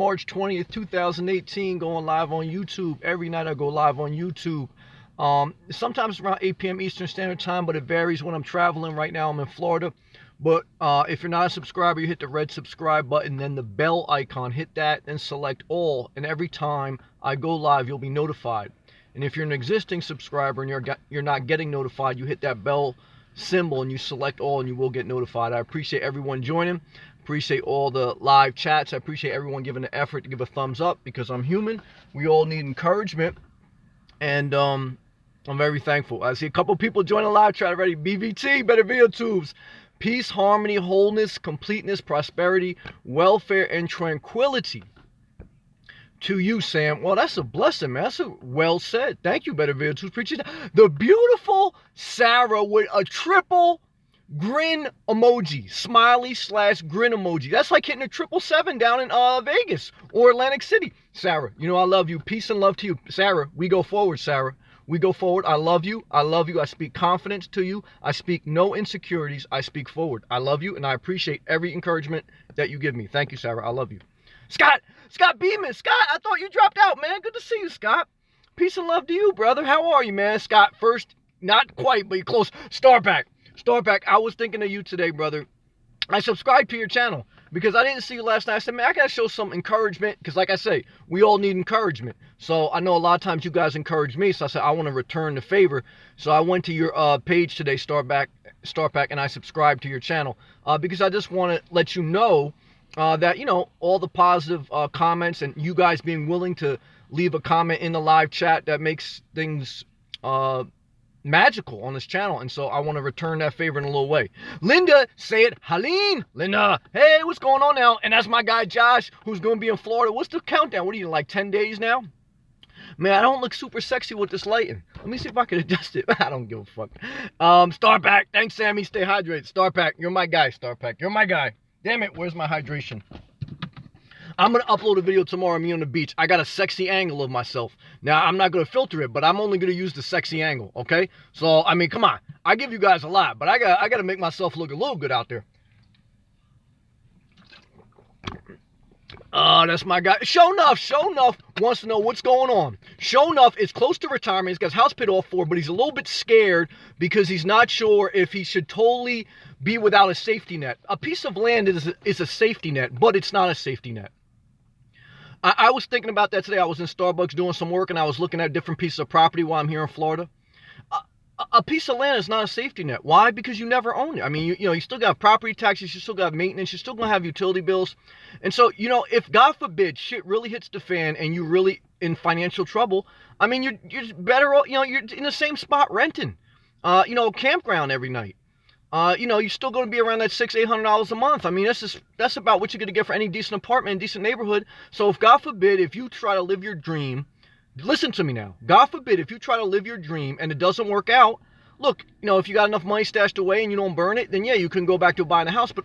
March 20th, 2018, going live on YouTube. Every night I go live on YouTube. Sometimes around 8 p.m. Eastern Standard Time, but it varies when I'm traveling. Right now I'm in Florida. But if you're not a subscriber, you hit the red subscribe button, then the bell icon, hit that, and select all. And every time I go live, you'll be notified. And if you're an existing subscriber and you're not getting notified, you hit that bell symbol and you select all, and you will get notified. I appreciate everyone joining. Appreciate all the live chats. I appreciate everyone giving the effort to give a thumbs up, because I'm human. We all need encouragement, and I'm very thankful. I see a couple people joining the live chat already. BVT, Better Video Tubes. Peace, harmony, wholeness, completeness, prosperity, welfare, and tranquility to you, Sam. Well, that's a blessing, man. That's well said. Thank you, Better Video Tubes. Appreciate that. The beautiful Sarah with a triple grin emoji, smiley / grin emoji. That's like hitting a 777 down in Vegas or Atlantic City. Sarah, you know I love you. Peace and love to you. Sarah, we go forward, Sarah. We go forward. I love you. I love you. I speak confidence to you. I speak no insecurities. I speak forward. I love you, and I appreciate every encouragement that you give me. Thank you, Sarah. I love you. Scott Beeman. Scott, I thought you dropped out, man. Good to see you, Scott. Peace and love to you, brother. How are you, man? Scott, first, not quite, but you're close. Starback, I was thinking of you today, brother. I subscribed to your channel because I didn't see you last night. I said, man, I got to show some encouragement, because like I say, we all need encouragement. So I know a lot of times you guys encourage me, so I said I want to return the favor. So I went to your page today, Starback, and I subscribed to your channel because I just want to let you know that, you know, all the positive comments and you guys being willing to leave a comment in the live chat, that makes things magical on this channel. And so I want to return that favor in a little way. Linda, say it. Haleen. Linda, hey, what's going on now? And that's my guy Josh, who's going to be in Florida. What's the countdown? What are you, like 10 days now? Man, I don't look super sexy with this lighting. Let me see if I can adjust it. I don't give a fuck. Starpack, thanks, Sammy. Stay hydrated. Starpack, you're my guy. Starpack, you're my guy. Damn it, where's my hydration? I'm going to upload a video tomorrow of me on the beach. I got a sexy angle of myself. Now, I'm not going to filter it, but I'm only going to use the sexy angle, okay? So, I mean, come on. I give you guys a lot, but I got to make myself look a little good out there. That's my guy. Show Enough wants to know what's going on. Show Enough is close to retirement. He's got his house paid off for, but he's a little bit scared because he's not sure if he should totally be without a safety net. A piece of land is a safety net, but it's not a safety net. I was thinking about that today. I was in Starbucks doing some work, and I was looking at different pieces of property while I'm here in Florida. A piece of land is not a safety net. Why? Because you never own it. I mean, you know, you still got property taxes, you still got maintenance, you're still going to have utility bills. And so, you know, if God forbid shit really hits the fan and you're really in financial trouble, I mean, you're better off, you know, you're in the same spot renting, you know, campground every night. You know, you're still going to be around that $600-800 a month. I mean, that's about what you're going to get for any decent apartment in a decent neighborhood. So if God forbid, if you try to live your dream, listen to me now. God forbid, if you try to live your dream and it doesn't work out, look, you know, if you got enough money stashed away and you don't burn it, then yeah, you can go back to buying a house. But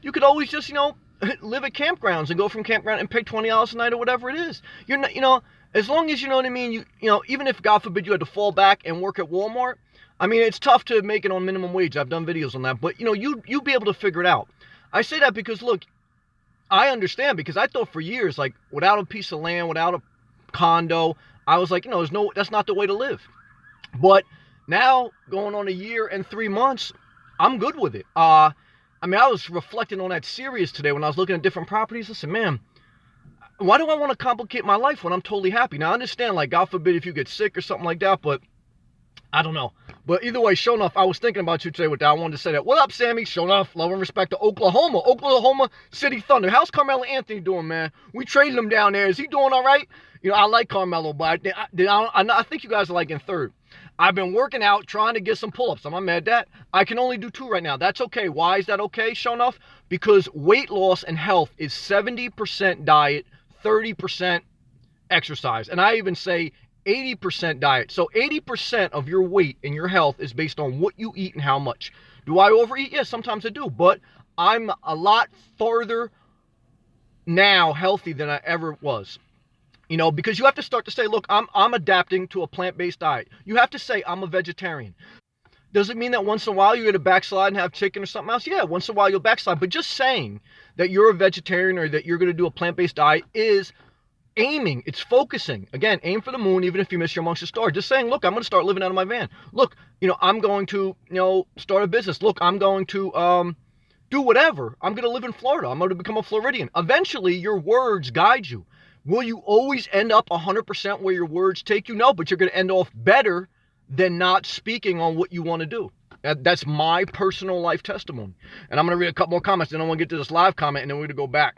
you could always just, you know, live at campgrounds and go from campground and pay $20 a night or whatever it is. You're not, you know, as long as you know what I mean. You know, even if God forbid you had to fall back and work at Walmart. I mean, it's tough to make it on minimum wage. I've done videos on that, but you know, you'll be able to figure it out. I say that because look, I understand, because I thought for years, like, without a piece of land, without a condo, I was like, you know, that's not the way to live. But now, going on 1 year and 3 months, I'm good with it. I mean, I was reflecting on that series today when I was looking at different properties. I said, man, why do I want to complicate my life when I'm totally happy? Now, I understand, like, God forbid if you get sick or something like that, but I don't know. But either way, show enough, I was thinking about you today with that. I wanted to say that. What up, Sammy? Show enough. Love and respect to Oklahoma City Thunder. How's Carmelo Anthony doing, man? We traded him down there. Is he doing all right? You know, I like Carmelo, but I think you guys are like in third. I've been working out, trying to get some pull-ups. I'm not mad at that. I can only do 2 right now. That's okay. Why is that okay, show enough? Because weight loss and health is 70% diet, 30% exercise. And I even say 80% diet. So 80% of your weight and your health is based on what you eat and how much. Do I overeat? Yes, sometimes I do. But I'm a lot farther now healthy than I ever was. You know, because you have to start to say, look, I'm adapting to a plant-based diet. You have to say, I'm a vegetarian. Does it mean that once in a while you're going to backslide and have chicken or something else? Yeah, once in a while you'll backslide. But just saying that you're a vegetarian or that you're going to do a plant-based diet is aiming. It's focusing. Again, aim for the moon even if you miss your amongst the stars. Just saying, look, I'm going to start living out of my van. Look, I'm going to, start a business. Look, I'm going to do whatever. I'm going to live in Florida. I'm going to become a Floridian. Eventually, your words guide you. Will you always end up 100% where your words take you? No, but you're going to end off better than not speaking on what you want to do. That's my personal life testimony. And I'm going to read a couple more comments, then I want to get to this live comment, and then we're going to go back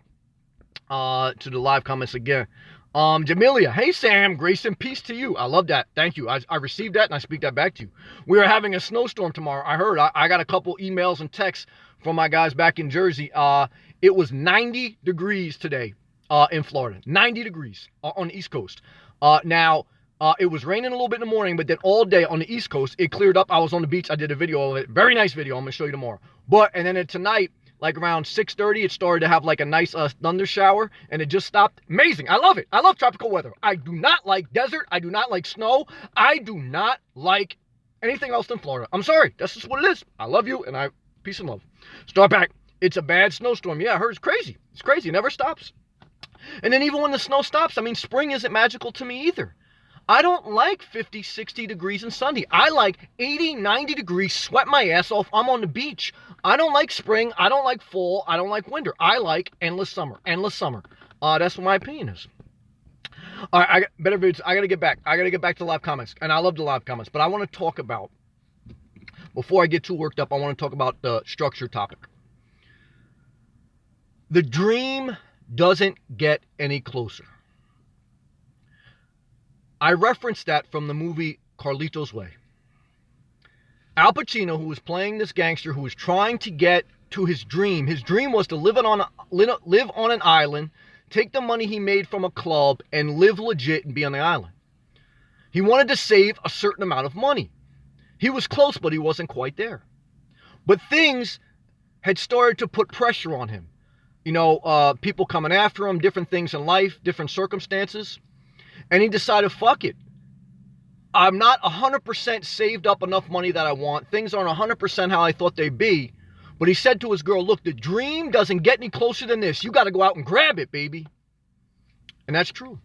to the live comments again. Jamelia, hey Sam, grace and peace to you. I love that. Thank you. I received that and I speak that back to you. We are having a snowstorm tomorrow. I heard. I got a couple emails and texts from my guys back in Jersey. It was 90 degrees today in Florida. 90 degrees on the East Coast. Now, it was raining a little bit in the morning, but then all day on the East Coast, it cleared up. I was on the beach. I did a video of it. Very nice video. I'm going to show you tomorrow. And then tonight, like around 6:30, it started to have like a nice thunder shower, and it just stopped. Amazing. I love it. I love tropical weather. I do not like desert. I do not like snow. I do not like anything else than Florida. I'm sorry. That's just what it is. I love you, and peace and love. Start back. It's a bad snowstorm. Yeah, I heard it's crazy. It's crazy. It never stops. And then even when the snow stops, spring isn't magical to me either. I don't like 50, 60 degrees and sunny. I like 80, 90 degrees, sweat my ass off. I'm on the beach. I don't like spring. I don't like fall. I don't like winter. I like endless summer. Endless summer. That's what my opinion is. All right, I got to get back. I got to get back to live comments. And I love the live comments. But I want to talk about, before I get too worked up, I want to talk about the structure topic. The dream doesn't get any closer. I referenced that from the movie Carlito's Way. Al Pacino, who was playing this gangster who was trying to get to his dream. His dream was to live on an island, take the money he made from a club, and live legit and be on the island. He wanted to save a certain amount of money. He was close, but he wasn't quite there. But things had started to put pressure on him. People coming after him, different things in life, different circumstances. And he decided, fuck it. I'm not 100% saved up enough money that I want. Things aren't 100% how I thought they'd be. But he said to his girl, look, the dream doesn't get any closer than this. You got to go out and grab it, baby. And that's true.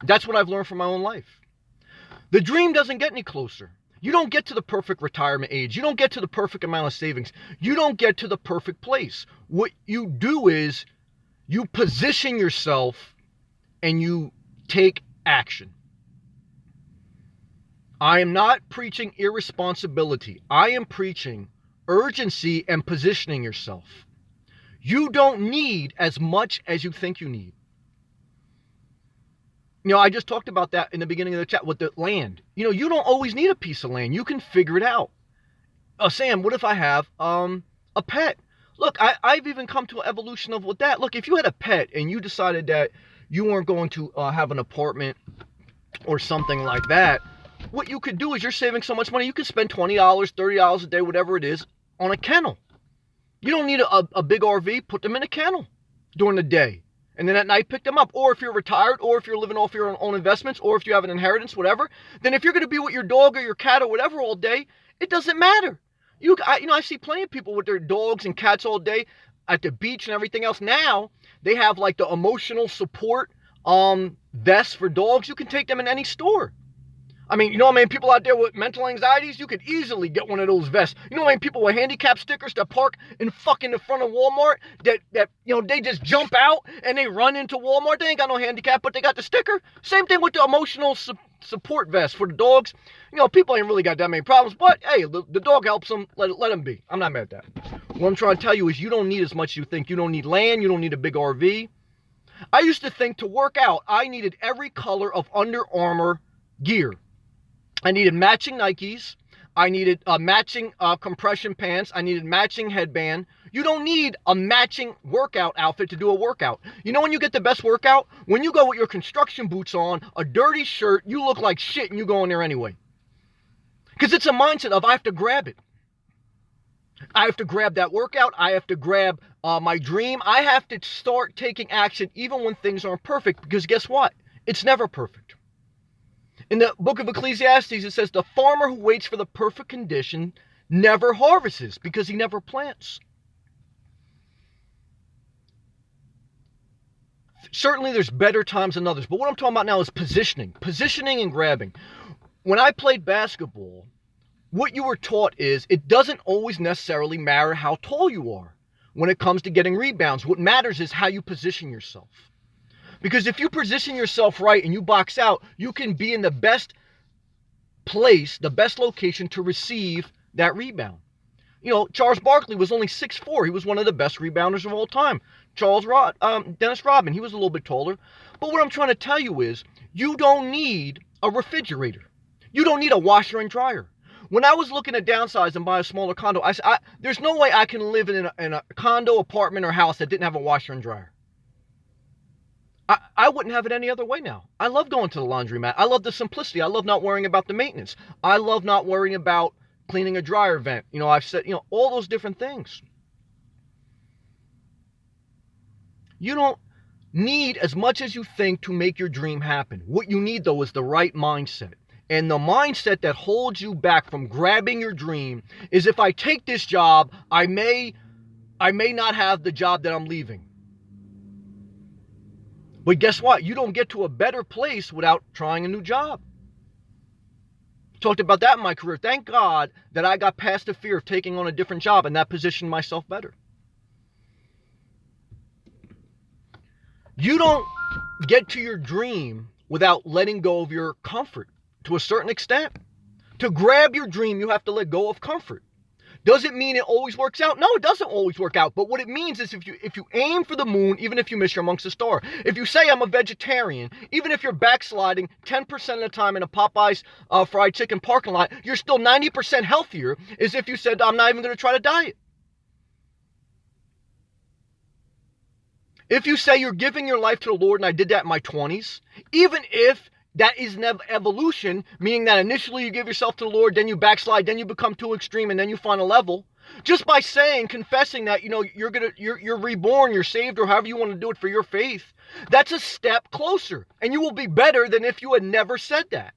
That's what I've learned from my own life. The dream doesn't get any closer. You don't get to the perfect retirement age. You don't get to the perfect amount of savings. You don't get to the perfect place. What you do is you position yourself and you take action. I am not preaching irresponsibility. I am preaching urgency and positioning yourself. You don't need as much as you think you need. I just talked about that in the beginning of the chat with the land. You don't always need a piece of land. You can figure it out. Sam, what if I have a pet? Look, I've even come to an evolution of with that. Look, if you had a pet and you decided that you weren't going to have an apartment or something like that, what you could do is you're saving so much money, you could spend $20, $30 a day, whatever it is, on a kennel. You don't need a big RV. Put them in a kennel during the day. And then at night, pick them up. Or if you're retired, or if you're living off your own investments, or if you have an inheritance, whatever, then if you're going to be with your dog or your cat or whatever all day, it doesn't matter. I see plenty of people with their dogs and cats all day at the beach and everything else. Now, they have like the emotional support vests for dogs. You can take them in any store. People out there with mental anxieties, you could easily get one of those vests. People with handicap stickers that park in fucking the front of Walmart that they just jump out and they run into Walmart. They ain't got no handicap, but they got the sticker. Same thing with the emotional support vest for the dogs. People ain't really got that many problems, but hey, the dog helps them. Let them be. I'm not mad at that. What I'm trying to tell you is you don't need as much as you think. You don't need land. You don't need a big RV. I used to think to work out, I needed every color of Under Armour gear. I needed matching Nikes. I needed matching compression pants. I needed matching headband. You don't need a matching workout outfit to do a workout. When you get the best workout? When you go with your construction boots on, a dirty shirt, you look like shit and you go in there anyway. Because it's a mindset of I have to grab it. I have to grab that workout. I have to grab my dream. I have to start taking action even when things aren't perfect. Because guess what? It's never perfect. In the book of Ecclesiastes, it says, the farmer who waits for the perfect condition never harvests because he never plants. Certainly there's better times than others, but what I'm talking about now is positioning and grabbing. When I played basketball, what you were taught is it doesn't always necessarily matter how tall you are when it comes to getting rebounds. What matters is how you position yourself. Because if you position yourself right and you box out, you can be in the best place, the best location to receive that rebound. You know, Charles Barkley was only 6'4". He was one of the best rebounders of all time. Dennis Rodman, he was a little bit taller. But what I'm trying to tell you is you don't need a refrigerator. You don't need a washer and dryer. When I was looking to downsize and buy a smaller condo, I said, there's no way I can live in a condo, apartment, or house that didn't have a washer and dryer. I wouldn't have it any other way now. I love going to the laundromat. I love the simplicity. I love not worrying about the maintenance. I love not worrying about cleaning a dryer vent. You know, I've said, you know, all those different things. You don't need as much as you think to make your dream happen. What you need, though, is the right mindset. And the mindset that holds you back from grabbing your dream is, if I take this job, I may not have the job that I'm leaving. But guess what? You don't get to a better place without trying a new job. Talked about that in my career. Thank God that I got past the fear of taking on a different job, and that positioned myself better. You don't get to your dream without letting go of your comfort to a certain extent. To grab your dream, you have to let go of comfort. Does it mean it always works out? No, it doesn't always work out. But what it means is if you aim for the moon, even if you miss, you're amongst the stars. If you say I'm a vegetarian, even if you're backsliding 10% of the time in a Popeyes fried chicken parking lot, you're still 90% healthier as if you said I'm not even going to try to diet. If you say you're giving your life to the Lord, and I did that in my 20s, even if that is an evolution, meaning that initially you give yourself to the Lord, then you backslide, then you become too extreme, and then you find a level. Just by confessing that, you know, you're reborn, you're saved, or however you want to do it for your faith, that's a step closer, and you will be better than if you had never said that.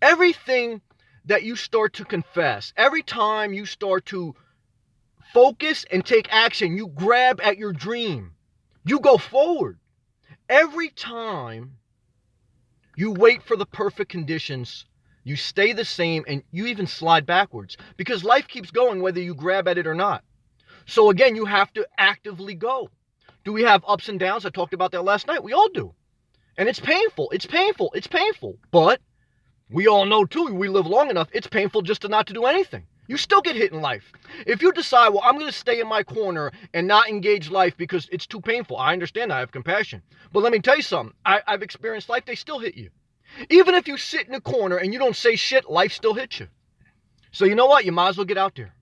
Everything that you start to confess, every time you start to focus and take action, you grab at your dream, you go forward. Every time you wait for the perfect conditions, you stay the same, and you even slide backwards, because life keeps going whether you grab at it or not. So again, you have to actively go. Do we have ups and downs? I talked about that last night. We all do. And it's painful. It's painful. It's painful. But we all know too, we live long enough, it's painful just to not to do anything. You still get hit in life. If you decide, well, I'm going to stay in my corner and not engage life because it's too painful, I understand, I have compassion. But let me tell you something. I've experienced life, they still hit you. Even if you sit in a corner and you don't say shit, life still hits you. So you know what? You might as well get out there.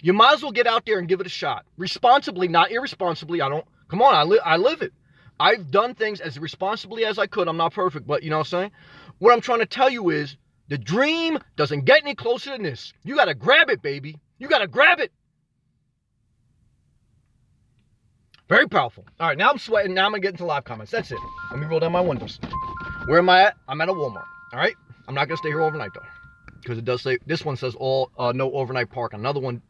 You might as well get out there and give it a shot. Responsibly, not irresponsibly. I live it. I've done things as responsibly as I could. I'm not perfect, but you know what I'm saying? What I'm trying to tell you is, the dream doesn't get any closer than this. You got to grab it, baby. You got to grab it. Very powerful. All right, now I'm sweating. Now I'm going to get into live comments. That's it. Let me roll down my windows. Where am I at? I'm at a Walmart. All right? I'm not going to stay here overnight, though. Because it does say, this one says no overnight parking. Another one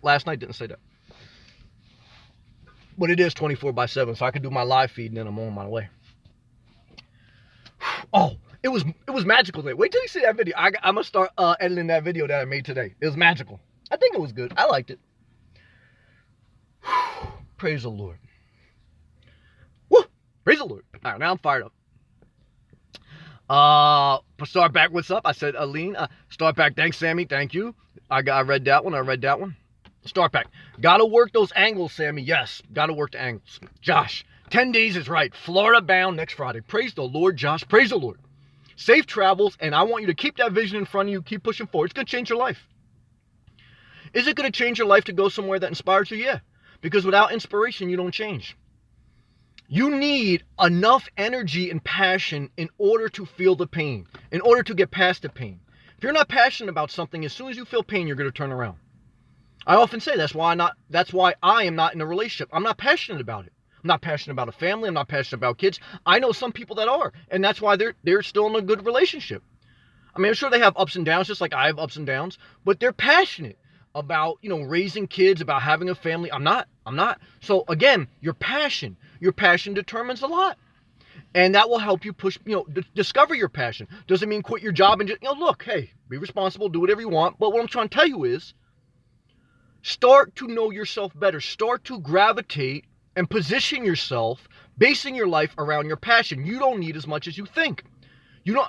last night didn't say that. But it is 24/7, so I can do my live feed and then I'm on my way. Oh, it was magical today. Wait till you see that video. I'm going to start editing that video that I made today. It was magical. I think it was good. I liked it. Praise the Lord. Woo! Praise the Lord. All right, now I'm fired up. Start back, what's up? I said, Aline. Start back, thanks, Sammy. Thank you. I read that one. Start back. Gotta work those angles, Sammy. Yes, gotta work the angles. Josh, 10 days is right. Florida bound next Friday. Praise the Lord, Josh. Praise the Lord. Safe travels, and I want you to keep that vision in front of you. Keep pushing forward. It's going to change your life. Is it going to change your life to go somewhere that inspires you? Yeah. Because without inspiration, you don't change. You need enough energy and passion in order to feel the pain, in order to get past the pain. If you're not passionate about something, as soon as you feel pain, you're going to turn around. I often say that's why I am not in a relationship. I'm not passionate about it. I'm not passionate about a family. I'm not passionate about kids. I know some people that are, and that's why they're still in a good relationship. I mean, I'm sure they have ups and downs, just like I have ups and downs, but they're passionate about, raising kids, about having a family. I'm not. So again, your passion determines a lot. And that will help you push, discover your passion. Doesn't mean quit your job and just, look, hey, be responsible, do whatever you want. But what I'm trying to tell you is start to know yourself better. Start to gravitate and position yourself, basing your life around your passion. You don't need as much as you think.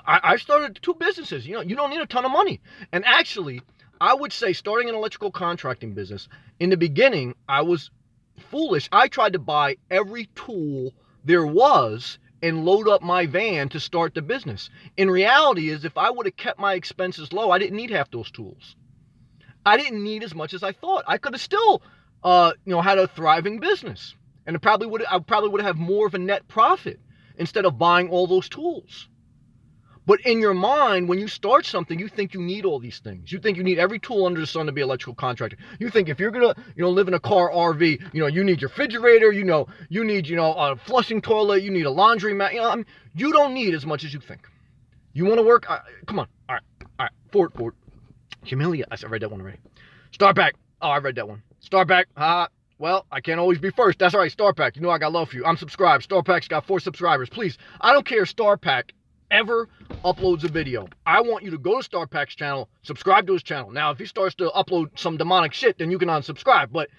I started 2 businesses. You don't need a ton of money. And actually, I would say starting an electrical contracting business, in the beginning, I was foolish. I tried to buy every tool there was and load up my van to start the business. In reality is if I would have kept my expenses low, I didn't need half those tools. I didn't need as much as I thought. I could have still, had a thriving business. And I probably would have more of a net profit instead of buying all those tools. But in your mind, when you start something, you think you need all these things. You think you need every tool under the sun to be an electrical contractor. You think if you're going to, live in a car RV, you need your refrigerator, you need, a flushing toilet, you need a laundromat. You don't need as much as you think. You want to work? Come on. All right. Forward. Humiliate. I read that one already. Start back. Oh, I read that one. Start back. Well, I can't always be first. That's all right. Start pack. I got love for you. I'm subscribed. Star Pack's got 4 subscribers. Please. I don't care if Star Pack ever uploads a video. I want you to go to Star Pack's channel, subscribe to his channel. Now, if he starts to upload some demonic shit, then you can unsubscribe. But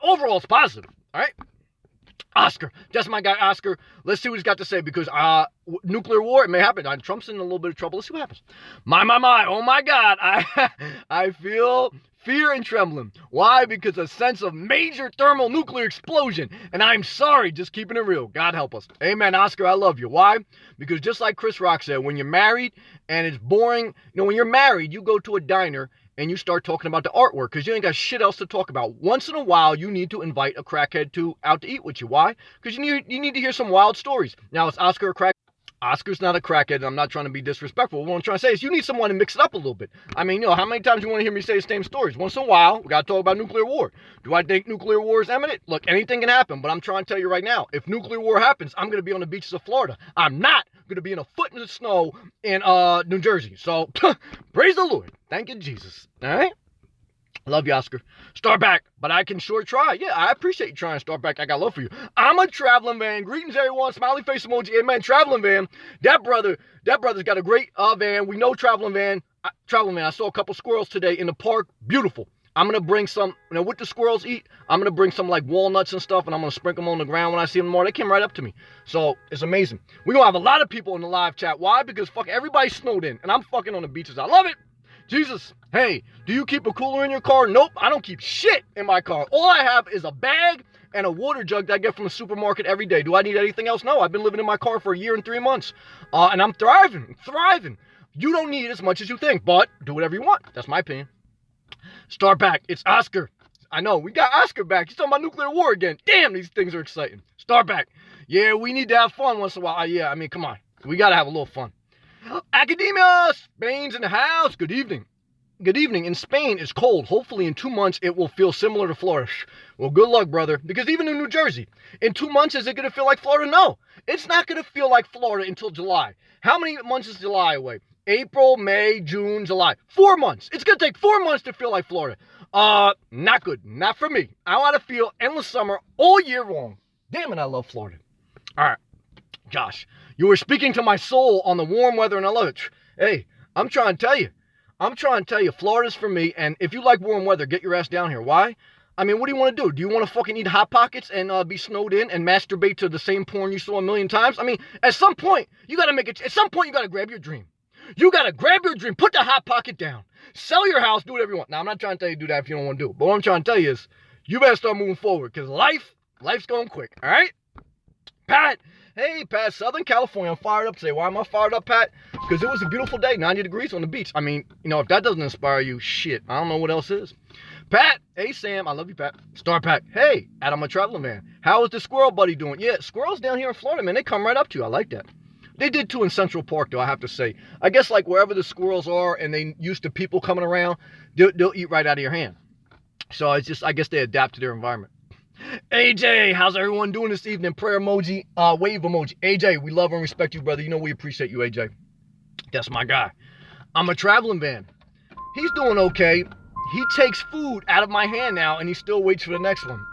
overall, it's positive. All right. Oscar. That's my guy, Oscar. Let's see what he's got to say because nuclear war, it may happen. Trump's in a little bit of trouble. Let's see what happens. My. Oh, my God. I feel fear and trembling. Why? Because a sense of major thermonuclear explosion. And I'm sorry, just keeping it real. God help us. Amen, Oscar, I love you. Why? Because just like Chris Rock said, when you're married and it's boring, when you're married, you go to a diner and you start talking about the artwork because you ain't got shit else to talk about. Once in a while, you need to invite a crackhead out to eat with you. Why? Because you need to hear some wild stories. Now, is Oscar a crackhead? Oscar's not a crackhead, and I'm not trying to be disrespectful. What I'm trying to say is you need someone to mix it up a little bit. I mean, how many times do you want to hear me say the same stories? Once in a while, we got to talk about nuclear war. Do I think nuclear war is imminent? Look, anything can happen, but I'm trying to tell you right now, if nuclear war happens, I'm going to be on the beaches of Florida. I'm not going to be in a foot in the snow in New Jersey. So, praise the Lord. Thank you, Jesus. All right? Love you, Oscar. Start back, but I can sure try. Yeah, I appreciate you trying to start back. I got love for you. I'm a traveling van. Greetings, everyone. Smiley face emoji. Amen. Traveling van. That brother's got a great van. We know traveling van. I saw a couple squirrels today in the park. Beautiful. I'm going to bring some, what the squirrels eat, I'm going to bring some like walnuts and stuff, and I'm going to sprinkle them on the ground when I see them more. They came right up to me. So, it's amazing. We're going to have a lot of people in the live chat. Why? Because everybody's snowed in, and I'm fucking on the beaches. I love it. Jesus, hey, do you keep a cooler in your car? Nope, I don't keep shit in my car. All I have is a bag and a water jug that I get from the supermarket every day. Do I need anything else? No, I've been living in my car for 1 year and 3 months. And I'm thriving. You don't need as much as you think, but do whatever you want. That's my opinion. Start back. It's Oscar. I know, we got Oscar back. He's talking about nuclear war again. Damn, these things are exciting. Start back. Yeah, we need to have fun once in a while. Yeah, I mean, come on. We got to have a little fun. Academia, Spain's in the house. Good evening. In Spain, it's cold. Hopefully in 2 months, it will feel similar to Florida. Well, good luck, brother. Because even in New Jersey, in 2 months, is it going to feel like Florida? No. It's not going to feel like Florida until July. How many months is July away? April, May, June, July. 4 months. It's going to take 4 months to feel like Florida. Not good. Not for me. I want to feel endless summer all year long. Damn it, I love Florida. All right. Josh, you were speaking to my soul on the warm weather, and I love it. Hey, I'm trying to tell you, Florida's for me, and if you like warm weather, get your ass down here. Why? I mean, what do you want to do? Do you want to fucking eat Hot Pockets and be snowed in and masturbate to the same porn you saw 1,000,000 times? I mean, at some point, you got to grab your dream. You got to grab your dream. Put the Hot Pocket down. Sell your house. Do whatever you want. Now, I'm not trying to tell you to do that if you don't want to do it, but what I'm trying to tell you is you better start moving forward because life's going quick, all right? Pat. Hey, Pat, Southern California. I'm fired up today. Why am I fired up, Pat? Because it was a beautiful day, 90 degrees on the beach. I mean, if that doesn't inspire you, shit, I don't know what else is. Pat, hey, Sam, I love you, Pat. Star Pat, hey, Adam, a traveling man. How is the squirrel buddy doing? Yeah, squirrels down here in Florida, man, they come right up to you. I like that. They did too in Central Park, though, I have to say. I guess, like, wherever the squirrels are and they used to people coming around, they'll eat right out of your hand. So it's just, I guess they adapt to their environment. AJ, how's everyone doing this evening? Prayer emoji, wave emoji. AJ, we love and respect you, brother. We appreciate you, AJ. That's my guy. I'm a traveling van. He's doing okay. He takes food out of my hand now, and he still waits for the next one.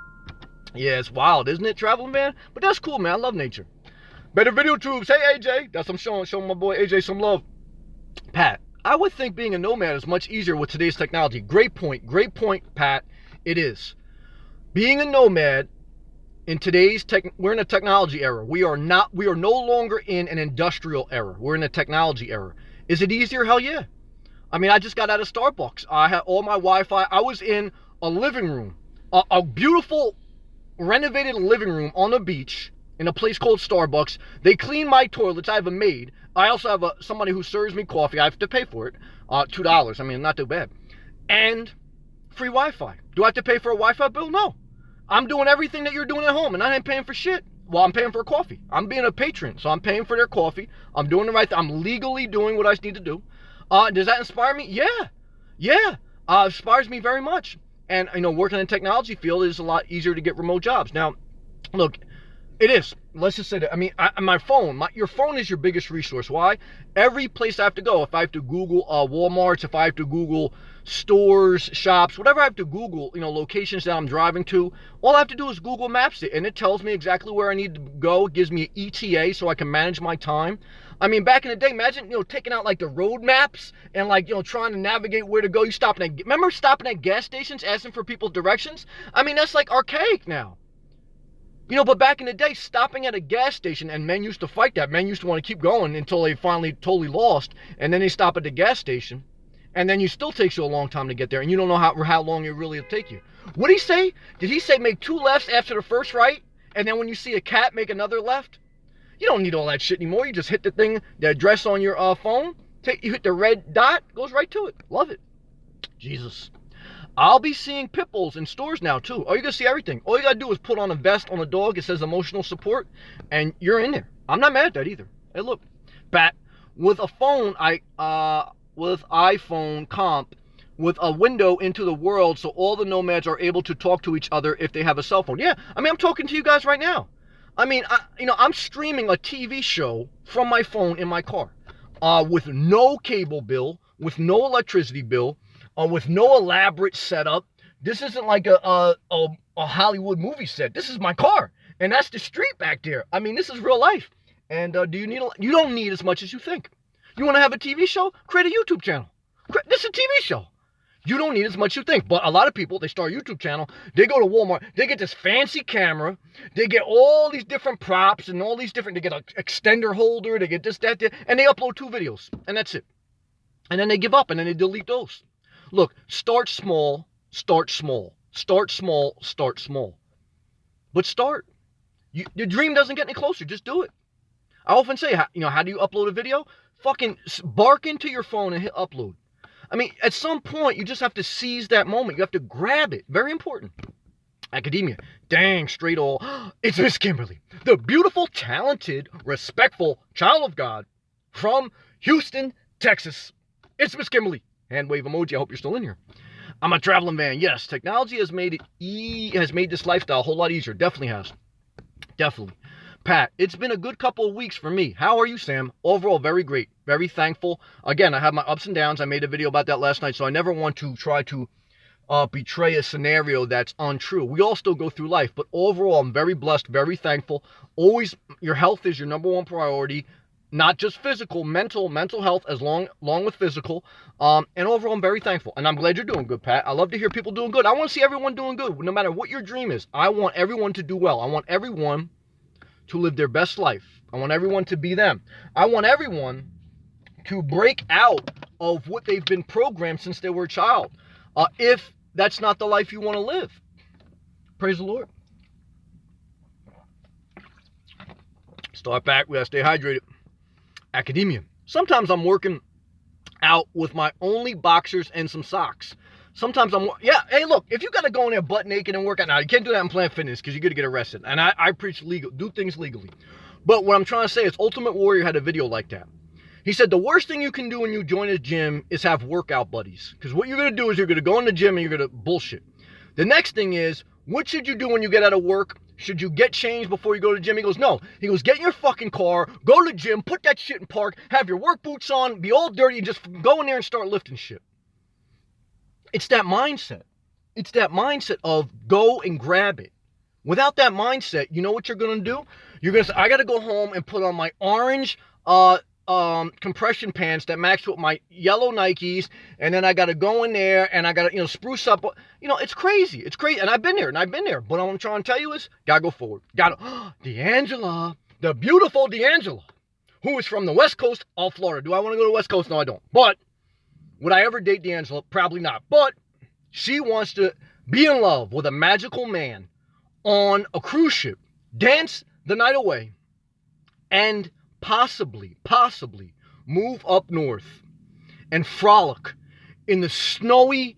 Yeah, it's wild, isn't it, traveling van? But that's cool, man. I love nature. Better video tubes. Hey, AJ. That's I'm showing my boy AJ some love. Pat, I would think being a nomad is much easier with today's technology. Great point, Pat. It is. Being a nomad in today's we're in a technology era. We are no longer in an industrial era. We're in a technology era. Is it easier? Hell yeah. I mean, I just got out of Starbucks. I had all my Wi-Fi. I was in a living room, a beautiful renovated living room on the beach in a place called Starbucks. They clean my toilets. I have a maid. I also have somebody who serves me coffee. I have to pay for it, $2. I mean, not too bad. And free Wi-Fi. Do I have to pay for a Wi-Fi bill? No. I'm doing everything that you're doing at home, and I ain't paying for shit. Well, I'm paying for coffee. I'm being a patron, so I'm paying for their coffee. I'm doing the right thing. I'm legally doing what I need to do. Does that inspire me? Yeah. Inspires me very much. And, working in the technology field is a lot easier to get remote jobs. Now, look, it is. Let's just say that. I mean, my phone, your phone is your biggest resource. Why? Every place I have to go, if I have to Google Walmarts, if I have to Google stores, shops, whatever I have to Google, locations that I'm driving to, all I have to do is Google Maps it, and it tells me exactly where I need to go. It gives me an ETA so I can manage my time. I mean, back in the day, imagine, taking out like the road maps and trying to navigate where to go. Remember stopping at gas stations asking for people's directions? I mean, that's like archaic now. But back in the day, stopping at a gas station, and men used to fight that. Men used to want to keep going until they finally totally lost, and then they stop at the gas station, and then it still takes you a long time to get there, and you don't know how long it really will take you. What did he say? Did he say make 2 lefts after the first right, and then when you see a cat, make another left? You don't need all that shit anymore. You just hit the address on your phone, you hit the red dot, goes right to it. Love it. Jesus. I'll be seeing pit bulls in stores now, too. Oh, you're going to see everything. All you got to do is put on a vest on a dog. It says emotional support, and you're in there. I'm not mad at that either. Hey, look, Pat, with a phone, with iPhone comp, with a window into the world so all the nomads are able to talk to each other if they have a cell phone. Yeah, I mean, I'm talking to you guys right now. I mean, I'm streaming a TV show from my phone in my car with no cable bill, with no electricity bill, with no elaborate setup. This isn't like a Hollywood movie set. This is my car, and that's the street back there. I mean, this is real life. And you don't need as much as you think. You want to have a TV show? Create a YouTube channel. This is a TV show. You don't need as much as you think. But a lot of people, they start a YouTube channel, they go to Walmart, they get this fancy camera, they get all these different props and all these different, they get an extender holder, they get this, that, and they upload 2 videos, and that's it. And then they give up, and then they delete those. Look, start small, start small. Start small, start small. But start. Your dream doesn't get any closer, just do it. I often say, how do you upload a video? Fucking bark into your phone and hit upload. I mean, at some point, you just have to seize that moment. You have to grab it. Very important. Academia. Dang, straight all. It's Miss Kimberly, the beautiful, talented, respectful child of God from Houston, Texas. It's Miss Kimberly. Hand wave emoji. I hope you're still in here. I'm a traveling van. Yes, technology has made this lifestyle a whole lot easier. Definitely has. Definitely. Pat, it's been a good couple of weeks for me. How are you, Sam? Overall, very great. Very thankful. Again, I have my ups and downs. I made a video about that last night, so I never want to try to betray a scenario that's untrue. We all still go through life, but overall, I'm very blessed, very thankful. Always, your health is your number one priority. Not just physical, mental health along with physical. And overall, I'm very thankful. And I'm glad you're doing good, Pat. I love to hear people doing good. I want to see everyone doing good, no matter what your dream is. I want everyone to do well. I want everyone to live their best life. I want everyone to be them. I want everyone to break out of what they've been programmed since they were a child. If that's not the life you want to live. Praise the Lord. Start back. We got to stay hydrated. Academia. Sometimes I'm working out with my only boxers and some socks. Sometimes hey, look, if you got to go in there butt naked and work out, now you can't do that in Planet Fitness because you're going to get arrested. And I preach legal, do things legally. But what I'm trying to say is Ultimate Warrior had a video like that. He said the worst thing you can do when you join a gym is have workout buddies. Because what you're going to do is you're going to go in the gym and you're going to bullshit. The next thing is, what should you do when you get out of work? should you get changed before you go to the gym? He goes, no. He goes, get in your fucking car, go to the gym, put that shit in park, have your work boots on, be all dirty, and just go in there and start lifting shit. It's that mindset. It's that mindset of go and grab it. Without that mindset, you know what you're going to do? You're going to say, I got to go home and put on my orange compression pants that match with my yellow Nikes, and then I got to go in there and I got to, spruce up. It's crazy. It's crazy. And I've been there. But what I'm trying to tell you is, got to go forward. D'Angela, the beautiful D'Angela, who is from the West Coast of Florida. Do I want to go to the West Coast? No, I don't. But would I ever date D'Angela? Probably not. But she wants to be in love with a magical man on a cruise ship, dance the night away, and possibly move up north and frolic in the snowy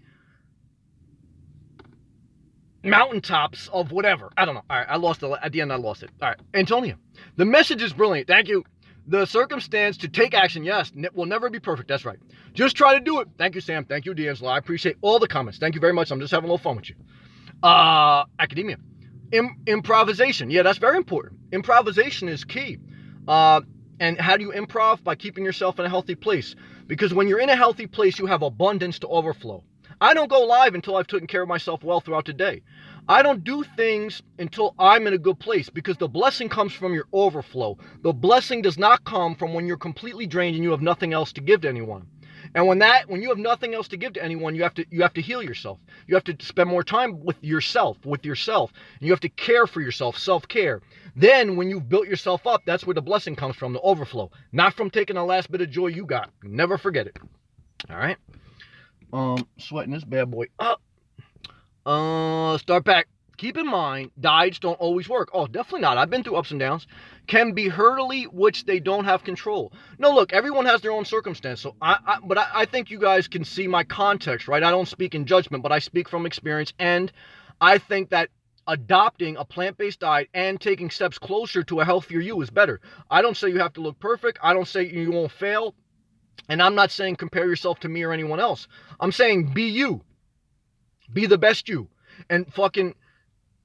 mountaintops of whatever. I don't know. All right, I lost it. At the end, I lost it. All right, Antonio, the message is brilliant. Thank you. The circumstance to take action, yes, will never be perfect. That's right. Just try to do it. Thank you, Sam. Thank you, D'Angelo. I appreciate all the comments. Thank you very much. I'm just having a little fun with you. Academia. Improvisation. Yeah, that's very important. Improvisation is key. And how do you improv? By keeping yourself in a healthy place. Because when you're in a healthy place, you have abundance to overflow. I don't go live until I've taken care of myself well throughout the day. I don't do things until I'm in a good place, because the blessing comes from your overflow. The blessing does not come from when you're completely drained and you have nothing else to give to anyone. And when you have nothing else to give to anyone, you have to heal yourself. You have to spend more time with yourself, and you have to care for yourself, self-care. Then when you've built yourself up, that's where the blessing comes from, the overflow, not from taking the last bit of joy you got. Never forget it. All right. Sweating this bad boy up. Start back. Keep in mind, diets don't always work. Oh, definitely not. I've been through ups and downs. Can be hurdly, which they don't have control. No, look, everyone has their own circumstance. So I think you guys can see my context, right? I don't speak in judgment, but I speak from experience. And I think that adopting a plant-based diet and taking steps closer to a healthier you is better. I don't say you have to look perfect. I don't say you won't fail. And I'm not saying compare yourself to me or anyone else. I'm saying be you. Be the best you. And fucking,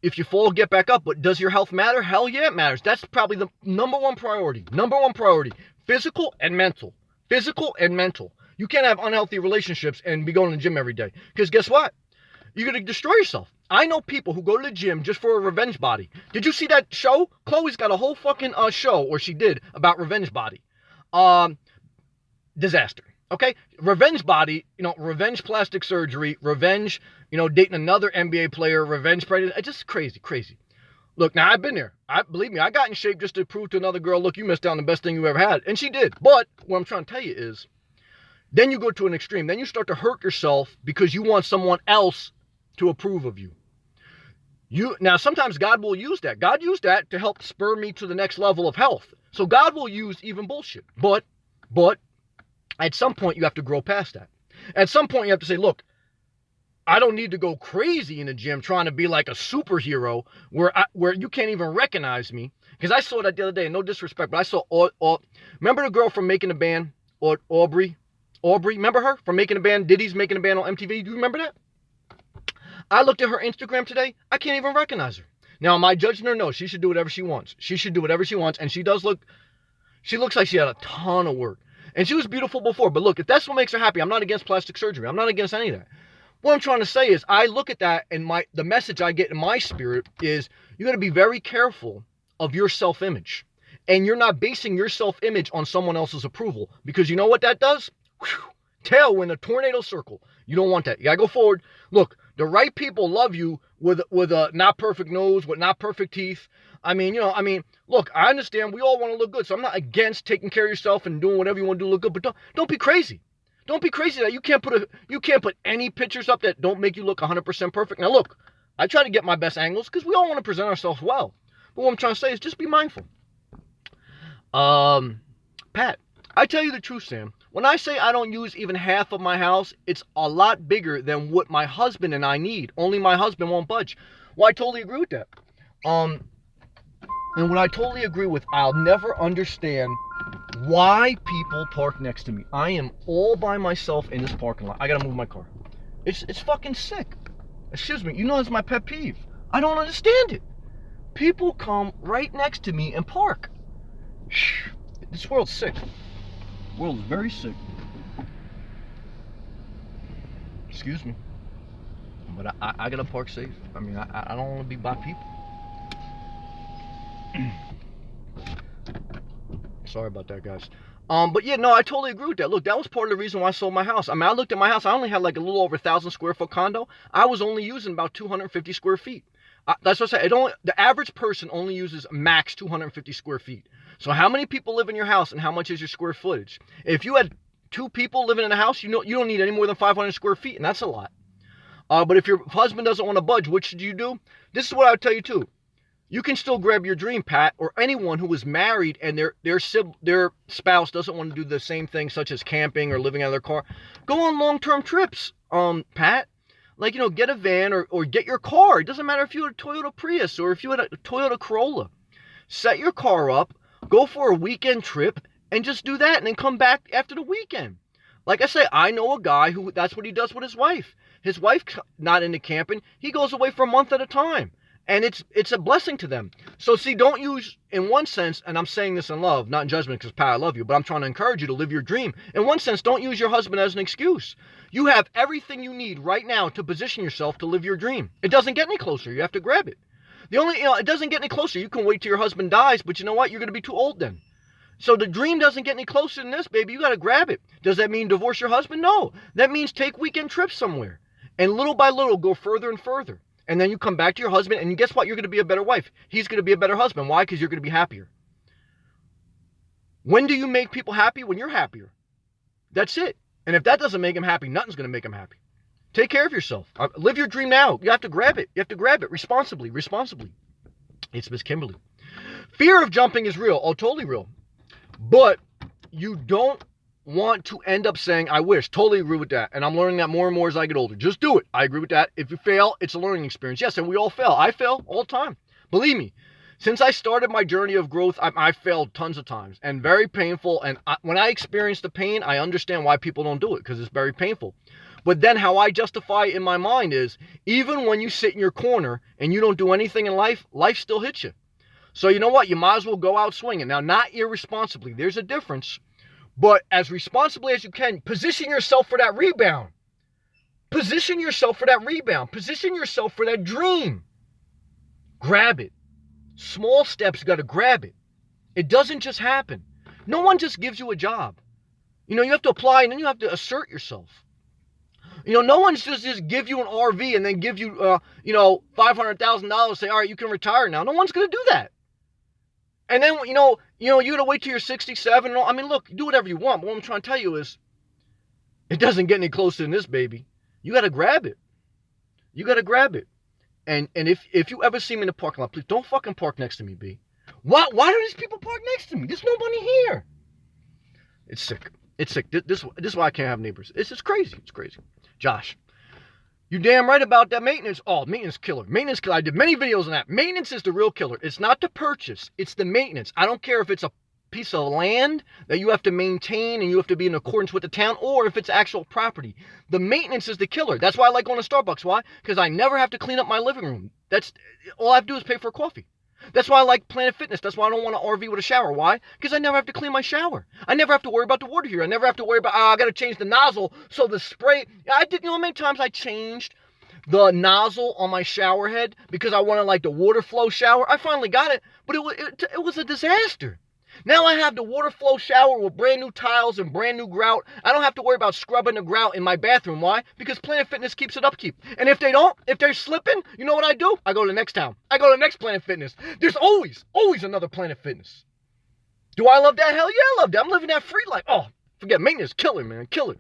if you fall, get back up. But does your health matter? Hell yeah, it matters. That's probably the number one priority. Physical and mental. You can't have unhealthy relationships and be going to the gym every day. Because guess what? You're going to destroy yourself. I know people who go to the gym just for a revenge body. Did you see that show? Chloe's got a whole fucking show, or she did, about revenge body. Disaster. Okay? Revenge body, revenge plastic surgery, revenge, dating another NBA player, revenge pregnancy. It's just crazy. Look, now I've been there. Believe me, I got in shape just to prove to another girl, look, you missed out on the best thing you ever had. And she did. But what I'm trying to tell you is, then you go to an extreme. Then you start to hurt yourself because you want someone else to approve of you. Now, sometimes God will use that. God used that to help spur me to the next level of health. So God will use even bullshit. But at some point, you have to grow past that. At some point, you have to say, look, I don't need to go crazy in the gym trying to be like a superhero where you can't even recognize me. Because I saw that the other day, no disrespect, but I saw, remember the girl from Making a Band, Aubrey? Remember her from Making a Band? Diddy's Making a Band on MTV. Do you remember that? I looked at her Instagram today. I can't even recognize her. Now, am I judging her? No, she should do whatever she wants. And she looks like she had a ton of work. And she was beautiful before. But look, if that's what makes her happy, I'm not against plastic surgery. I'm not against any of that. What I'm trying to say is, I look at that, and the message I get in my spirit is, you got to be very careful of your self-image. And you're not basing your self-image on someone else's approval. Because you know what that does? Tailwind, a tornado circle. You don't want that. You got to go forward. Look, the right people love you with a not perfect nose, with not perfect teeth. Look, I understand we all want to look good. So I'm not against taking care of yourself and doing whatever you want to do to look good. But don't be crazy. Don't be crazy that you can't put any pictures up that don't make you look 100% perfect. Now look, I try to get my best angles because we all want to present ourselves well. But what I'm trying to say is just be mindful. Pat, I tell you the truth, Sam. When I say I don't use even half of my house, it's a lot bigger than what my husband and I need. Only my husband won't budge. Well, I totally agree with that. And what I totally agree with, I'll never understand why people park next to me. I am all by myself in this parking lot. I gotta move my car. It's fucking sick. Excuse me. It's my pet peeve. I don't understand it. People come right next to me and park. This world's sick. The world is very sick. Excuse me. But I gotta park safe. I mean, I don't want to be by people. Sorry about that, guys. But yeah, no, I totally agree with that. Look, that was part of the reason why I sold my house. I mean, I looked at my house. I only had like a little over 1,000 square foot condo. I was only using about 250 square feet. That's what I said. The average person only uses max 250 square feet. So how many people live in your house and how much is your square footage? If you had 2 people living in a house, you don't need any more than 500 square feet, and that's a lot. But if your husband doesn't want to budge, what should you do? This is what I would tell you too. You can still grab your dream, Pat, or anyone who is married and their spouse doesn't want to do the same thing, such as camping or living out of their car. Go on long-term trips, Pat. Like, get a van or get your car. It doesn't matter if you had a Toyota Prius or if you had a Toyota Corolla. Set your car up, go for a weekend trip, and just do that, and then come back after the weekend. Like I say, I know a guy who that's what he does with his wife. His wife's not into camping. He goes away for a month at a time. And it's a blessing to them. So see, don't use, in one sense, and I'm saying this in love, not in judgment, because Pat, I love you, but I'm trying to encourage you to live your dream. In one sense, don't use your husband as an excuse. You have everything you need right now to position yourself to live your dream. It doesn't get any closer. You have to grab it. It doesn't get any closer. You can wait till your husband dies, but you know what? You're going to be too old then. So the dream doesn't get any closer than this, baby. You got to grab it. Does that mean divorce your husband? No. That means take weekend trips somewhere. And little by little, go further and further. And then you come back to your husband, and guess what? You're going to be a better wife. He's going to be a better husband. Why? Because you're going to be happier. When do you make people happy? When you're happier. That's it. And if that doesn't make him happy, nothing's going to make him happy. Take care of yourself. Live your dream now. You have to grab it. You have to grab it responsibly. It's Miss Kimberly. Fear of jumping is real. Oh, totally real. But you don't want to end up saying, I wish. Totally agree with that. And I'm learning that more and more as I get older. Just do it. I agree with that. If you fail, it's a learning experience. Yes, and we all fail. I fail all the time. Believe me. Since I started my journey of growth, I failed tons of times and very painful. And when I experience the pain, I understand why people don't do it because it's very painful. But then how I justify it in my mind is even when you sit in your corner and you don't do anything in life, life still hits you. So you know what? You might as well go out swinging. Now, not irresponsibly. There's a difference. But as responsibly as you can, position yourself for that rebound. Position yourself for that rebound. Position yourself for that dream. Grab it. Small steps, you got to grab it. It doesn't just happen. No one just gives you a job. You have to apply and then you have to assert yourself. No one's just give you an RV and then give you, $500,000, say, all right, you can retire now. No one's going to do that. And then, you got to wait till you're 67. I mean, look, do whatever you want. But what I'm trying to tell you is it doesn't get any closer than this, baby. You got to grab it. You got to grab it. And if you ever see me in the parking lot, please don't fucking park next to me, B. Why do these people park next to me? There's nobody here. It's sick. It's sick. This is why I can't have neighbors. It's just crazy. It's crazy. Josh, you damn right about that maintenance. Oh, maintenance killer. Maintenance killer. I did many videos on that. Maintenance is the real killer. It's not the purchase. It's the maintenance. I don't care if it's a piece of land that you have to maintain and you have to be in accordance with the town, or if it's actual property. The maintenance is the killer. That's why I like going to Starbucks. Why? Because I never have to clean up my living room. That's all I have to do is pay for a coffee. That's why I like Planet Fitness. That's why I don't want an RV with a shower. Why? Because I never have to clean my shower. I never have to worry about the water here. I never have to worry about, I got to change the nozzle so the spray. I did, how many times I changed the nozzle on my shower head because I wanted like the water flow shower. I finally got it, but it was a disaster. Now I have the water flow shower with brand new tiles and brand new grout. I don't have to worry about scrubbing the grout in my bathroom. Why? Because Planet Fitness keeps it upkeep. And if they're slipping, you know what I do? I go to the next town. I go to the next Planet Fitness. There's always another Planet Fitness. Do I love that? Hell yeah, I love that. I'm living that free life. Oh, forget maintenance. Killer, man. Killer.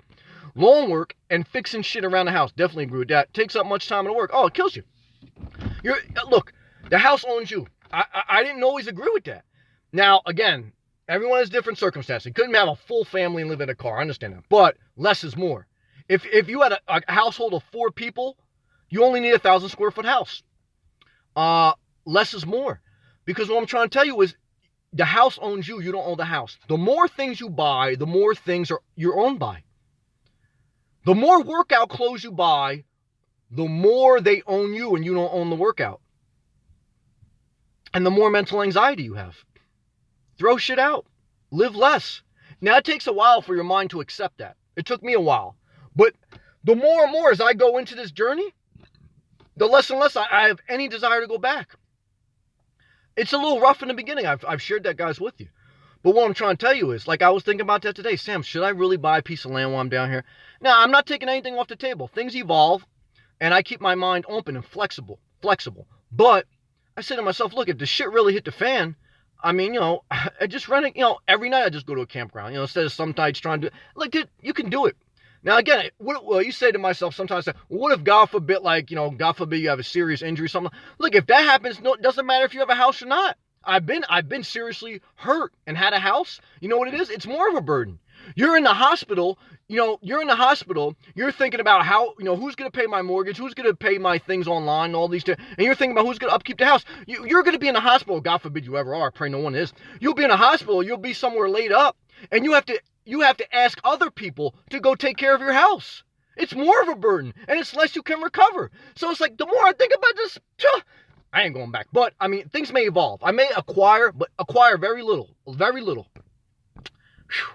Lawn work and fixing shit around the house. Definitely agree with that. Takes up much time at work. Oh, it kills you. Look, the house owns you. I didn't always agree with that. Now, again, everyone has different circumstances. You couldn't have a full family and live in a car. I understand that. But less is more. If you had a household of 4 people, you only need 1,000 square foot house. Less is more. Because what I'm trying to tell you is the house owns you. You don't own the house. The more things you buy, the more things you're owned by. The more workout clothes you buy, the more they own you and you don't own the workout. and the more mental anxiety you have. Throw shit out. Live less. Now, it takes a while for your mind to accept that. It took me a while. But the more and more as I go into this journey, the less and less I have any desire to go back. It's a little rough in the beginning. I've shared that, guys, with you. But what I'm trying to tell you is, like I was thinking about that today, Sam, should I really buy a piece of land while I'm down here? Now, I'm not taking anything off the table. Things evolve, and I keep my mind open and flexible. But I say to myself, look, if the shit really hit the fan, I mean, I just rent it, every night I just go to a campground, instead of some nights trying to, like, dude, you can do it. Now, again, you say to myself sometimes, what if, God forbid, God forbid you have a serious injury, something. Look, if that happens, no, it doesn't matter if you have a house or not. I've been seriously hurt and had a house. You know what it is? It's more of a burden. You're in the hospital, you're thinking about how, who's going to pay my mortgage, who's going to pay my things online, all these things, and you're thinking about who's going to upkeep the house. You're going to be in the hospital, God forbid you ever are, I pray no one is. You'll be in a hospital, you'll be somewhere laid up, and you have to ask other people to go take care of your house. It's more of a burden, and it's less you can recover. So it's like, the more I think about this, I ain't going back. But, I mean, things may evolve. I may acquire very little. Very little. Whew.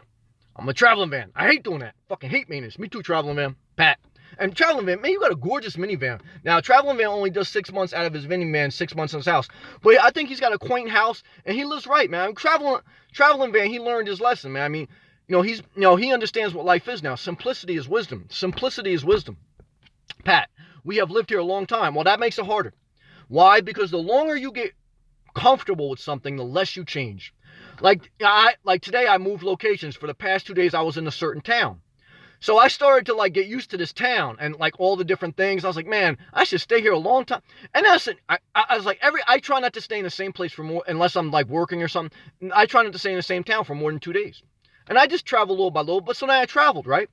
I'm a traveling van. I hate doing that. Fucking hate maintenance. Me too, traveling van. Pat. And traveling van, man, you got a gorgeous minivan. Now, traveling van only does 6 months out of his minivan, 6 months in his house. But I think he's got a quaint house, and he lives right, man. Traveling van, he learned his lesson, man. I mean, he understands what life is now. Simplicity is wisdom. Simplicity is wisdom. Pat, we have lived here a long time. Well, that makes it harder. Why? Because the longer you get comfortable with something, the less you change. Like today, I moved locations. For the past 2 days, I was in a certain town. So I started to get used to this town and all the different things. I was like, man, I should stay here a long time. And I was like, I try not to stay in the same place for more, unless I'm working or something. I try not to stay in the same town for more than 2 days. And I just travel little by little. But so now I traveled, right?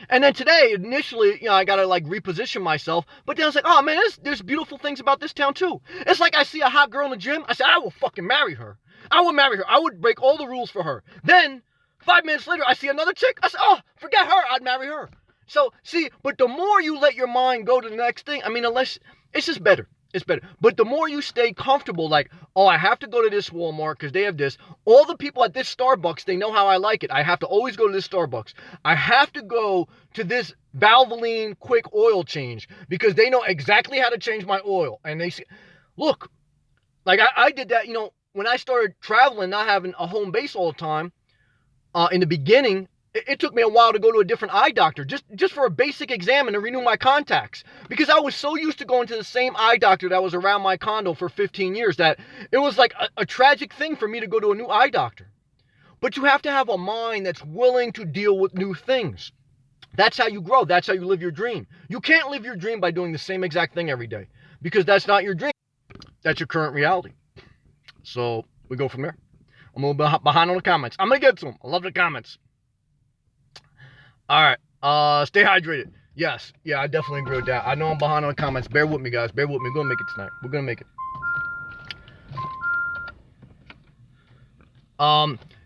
And then today, initially, I got to reposition myself. But then I was like, oh man, there's beautiful things about this town too. It's like I see a hot girl in the gym. I said, I will fucking marry her. I will marry her. I would break all the rules for her. Then 5 minutes later, I see another chick. I said, oh, forget her. I'd marry her. So see, but the more you let your mind go to the next thing, I mean, unless it's just better. It's better. But the more you stay comfortable, oh, I have to go to this Walmart because they have this. All the people at this Starbucks, they know how I like it. I have to always go to this Starbucks. I have to go to this Valvoline quick oil change because they know exactly how to change my oil. And they see, look, I did that, when I started traveling, not having a home base all the time, in the beginning, it took me a while to go to a different eye doctor, just for a basic exam and to renew my contacts. Because I was so used to going to the same eye doctor that was around my condo for 15 years that it was like a tragic thing for me to go to a new eye doctor. But you have to have a mind that's willing to deal with new things. That's how you grow. That's how you live your dream. You can't live your dream by doing the same exact thing every day. Because that's not your dream. That's your current reality. So we go from there. I'm a little behind on the comments. I'm going to get to them. I love the comments. All right. Stay hydrated. Yes. Yeah, I definitely agree with that. I know I'm behind on the comments. Bear with me, guys. Bear with me. We're going to make it tonight. We're going to make it.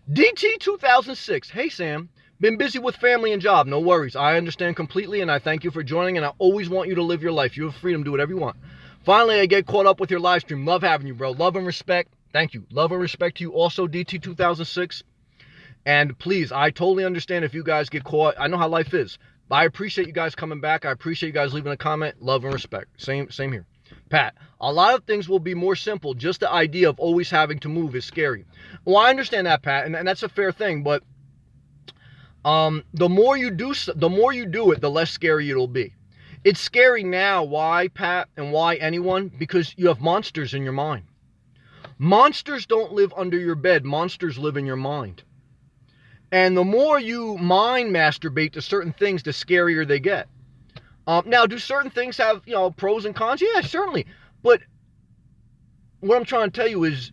DT 2006. Hey, Sam. Been busy with family and job. No worries. I understand completely, and I thank you for joining, and I always want you to live your life. You have freedom. Do whatever you want. Finally, I get caught up with your live stream. Love having you, bro. Love and respect. Thank you. Love and respect to you also, DT 2006. And please, I totally understand if you guys get caught. I know how life is. But I appreciate you guys coming back. I appreciate you guys leaving a comment. Love and respect. Same here. Pat, a lot of things will be more simple. Just the idea of always having to move is scary. Well, I understand that, Pat, and that's a fair thing. But the more you do it, the less scary it'll be. It's scary now. Why, Pat, and why anyone? Because you have monsters in your mind. Monsters don't live under your bed. Monsters live in your mind. And the more you mind masturbate to certain things, the scarier they get. Now, do certain things have, pros and cons? Yeah, certainly. But what I'm trying to tell you is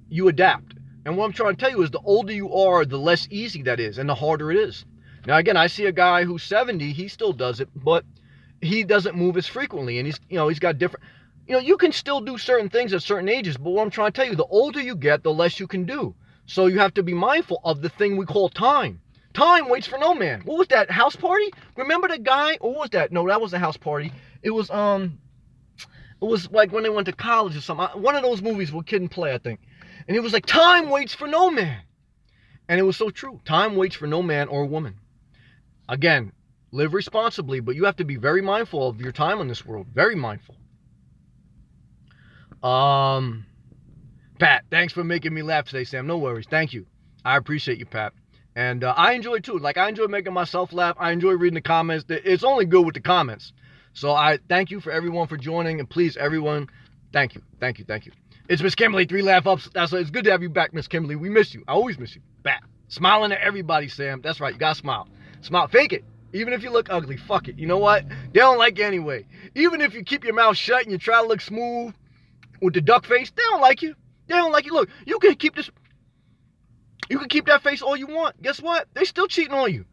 you adapt. And what I'm trying to tell you is the older you are, the less easy that is and the harder it is. Now, again, I see a guy who's 70, he still does it, but he doesn't move as frequently. And he's got different, you can still do certain things at certain ages. But what I'm trying to tell you, the older you get, the less you can do. So you have to be mindful of the thing we call time. Time waits for no man. What was that, house party? Remember the guy? Or what was that? No, that wasn't a house party. It was, It was like when they went to college or something. One of those movies with Kid and Play, I think. And it was like, time waits for no man. And it was so true. Time waits for no man or woman. Again, live responsibly, but you have to be very mindful of your time in this world. Very mindful. Pat, thanks for making me laugh today, Sam. No worries. Thank you. I appreciate you, Pat. And I enjoy too. Like, I enjoy making myself laugh. I enjoy reading the comments. It's only good with the comments. So I thank you for everyone for joining. And please, everyone, thank you. Thank you. Thank you. It's Miss Kimberly, 3 laugh ups. That's why it's good to have you back, Miss Kimberly. We miss you. I always miss you. Back. Smiling at everybody, Sam. That's right. You got to smile. Smile. Fake it. Even if you look ugly, fuck it. You know what? They don't like you anyway. Even if you keep your mouth shut and you try to look smooth with the duck face, they don't like you. They don't like you. Look, you can keep this. You can keep that face all you want. Guess what? They still cheating on you.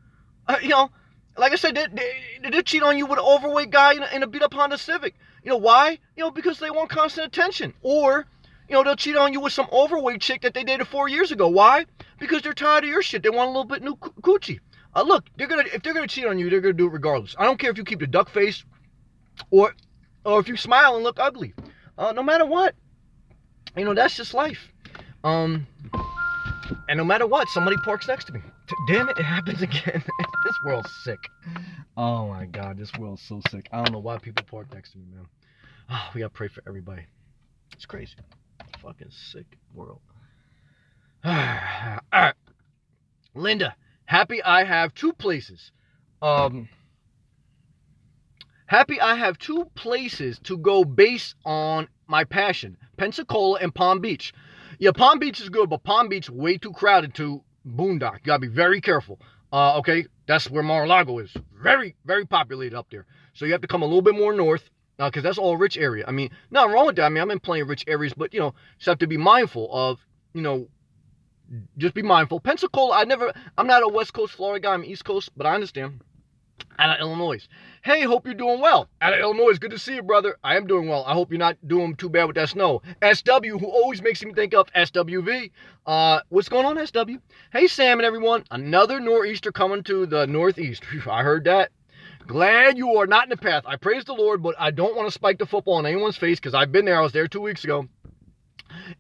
You know, like I said, they cheat on you with an overweight guy in a beat-up Honda Civic. You know why? You know, because they want constant attention. Or, you know, they'll cheat on you with some overweight chick that they dated 4 years ago. Why? Because they're tired of your shit. They want a little bit new coochie. Look, if they're gonna cheat on you, they're gonna do it regardless. I don't care if you keep the duck face or if you smile and look ugly. No matter what. You know, that's just life. And no matter what, somebody parks next to me. Damn it happens again. This world's sick. Oh my God, this world's so sick. I don't know why people park next to me, man. Oh, we gotta pray for everybody. It's crazy. Fucking sick world. All right. Linda, happy I have 2 places. Happy I have 2 places to go based on my passion. Pensacola and Palm Beach. Yeah, Palm Beach is good, but Palm Beach way too crowded to boondock. You gotta be very careful. Okay, that's where Mar-a-Lago is. Very, very populated up there. So you have to come a little bit more north, because that's all rich area. I mean, nothing wrong with that. I mean, I'm in plenty of rich areas, but, you know, just have to be mindful of, you know, just be mindful. Pensacola, I'm not a West Coast Florida guy. I'm East Coast, but I understand. Out of Illinois. Hey, hope you're doing well. Out of Illinois, good to see you, brother. I am doing well. I hope you're not doing too bad with that snow. SW, who always makes me think of SWV. What's going on, SW? Hey, Sam and everyone. Another nor'easter coming to the northeast. I heard that. Glad you are not in the path. I praise the Lord, but I don't want to spike the football on anyone's face because I've been there. I was there 2 weeks ago.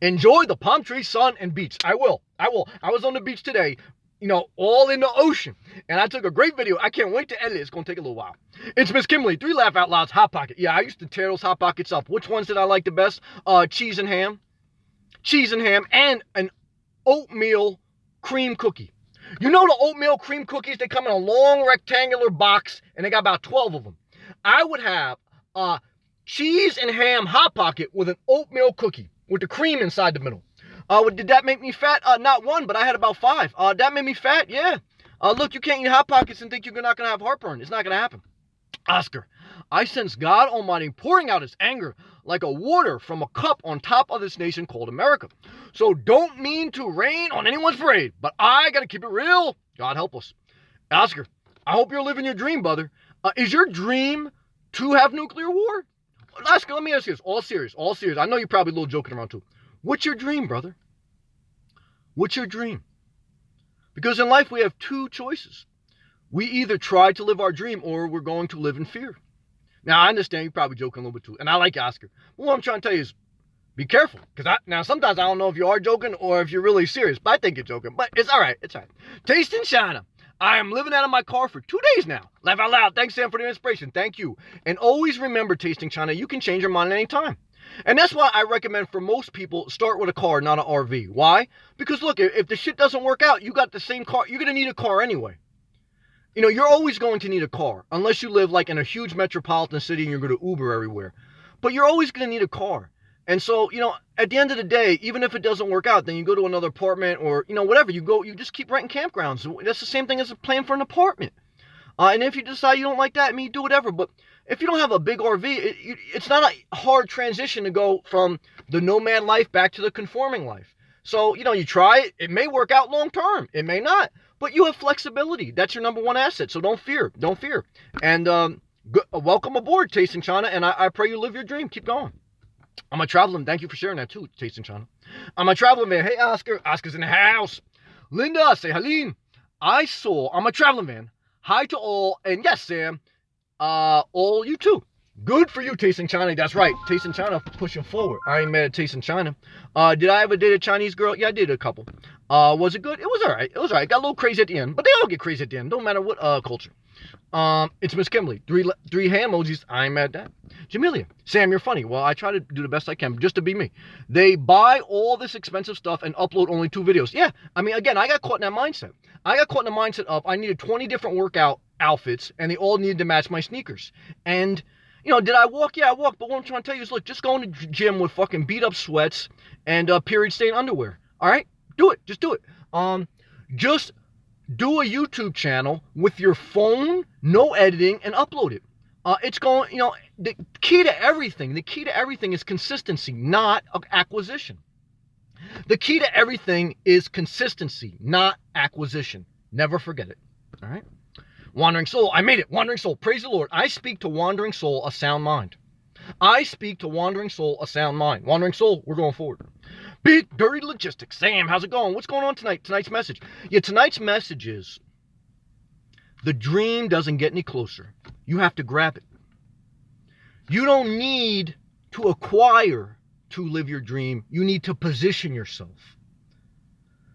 Enjoy the palm tree, sun, and beach. I will. I was on the beach today. You know, all in the ocean. And I took a great video. I can't wait to edit it. It's going to take a little while. It's Miss Kimberly, 3 Laugh Out Loud's Hot Pocket. Yeah, I used to tear those Hot Pockets up. Which ones did I like the best? Cheese and ham. Cheese and ham. And an oatmeal cream cookie. You know the oatmeal cream cookies? They come in a long rectangular box, and they got about 12 of them. I would have a cheese and ham Hot Pocket with an oatmeal cookie with the cream inside the middle. Did that make me fat? Not 1, but I had about 5. That made me fat? Yeah. Look, you can't eat Hot Pockets and think you're not going to have heartburn. It's not going to happen. Oscar, I sense God Almighty pouring out his anger like a water from a cup on top of this nation called America. So don't mean to rain on anyone's parade, but I got to keep it real. God help us. Oscar, I hope you're living your dream, brother. Is your dream to have nuclear war? Oscar, let me ask you this. All serious. I know you're probably a little joking around too. What's your dream, brother? What's your dream? Because in life we have 2 choices. We either try to live our dream or we're going to live in fear. Now, I understand you're probably joking a little bit too. And I like Oscar. But what I'm trying to tell you is be careful. Because now sometimes I don't know if you are joking or if you're really serious. But I think you're joking. But it's all right. It's all right. Taste in China. I am living out of my car for 2 days now. Laugh out loud. Thanks, Sam, for the inspiration. Thank you. And always remember, Tasting China, you can change your mind at any time. And that's why I recommend for most people, start with a car, not an RV. Why? Because look, if the shit doesn't work out, you got the same car. You're going to need a car anyway. You know, you're always going to need a car. Unless you live like in a huge metropolitan city and you're going to Uber everywhere. But you're always going to need a car. And so, you know, at the end of the day, even if it doesn't work out, then you go to another apartment or, you know, whatever. You just keep renting campgrounds. That's the same thing as paying for an apartment. And if you decide you don't like that, I mean, do whatever. But if you don't have a big RV, it's not a hard transition to go from the nomad life back to the conforming life. So, you know, you try it. It may work out long term. It may not. But you have flexibility. That's your number 1 asset. So don't fear. Don't fear. And welcome aboard, Tasting China. And I pray you live your dream. Keep going. I'm a traveling. Thank you for sharing that too, Tasting China. I'm a traveling man. Hey, Oscar. Oscar's in the house. Linda, say Helene. I'm a traveling man. Hi to all. And yes, Sam. All you too. Good for you, Tasting China. That's right. Tasting China pushing forward. I ain't mad at Tasting China. Did I ever date a Chinese girl? Yeah, I did a couple. Was it good? It was all right. It was all right. Got a little crazy at the end, but they all get crazy at the end. Don't matter what culture. It's Miss Kimberly. Three hand emojis. I ain't mad at that. Jamelia. Sam, you're funny. Well, I try to do the best I can just to be me. They buy all this expensive stuff and upload only 2 videos. Yeah. I mean, again, I got caught in that mindset. I got caught in the mindset of I needed 20 different workout outfits and they all needed to match my sneakers. And did I walk? Yeah, I walked. But what I'm trying to tell you is, look, just go in the gym with fucking beat up sweats and period stain underwear. All right? Do it. Just do it. Just do a YouTube channel with your phone, no editing, and upload it. It's going, the key to everything is consistency, not acquisition. The key to everything is consistency, not acquisition. Never forget it. All right? Wandering soul, I made it. Wandering soul, praise the Lord. I speak to wandering soul a sound mind. I speak to wandering soul a sound mind. Wandering soul, we're going forward. Big dirty logistics. Sam, how's it going? What's going on tonight? Tonight's message. Yeah, tonight's message is the dream doesn't get any closer. You have to grab it. You don't need to acquire to live your dream. You need to position yourself.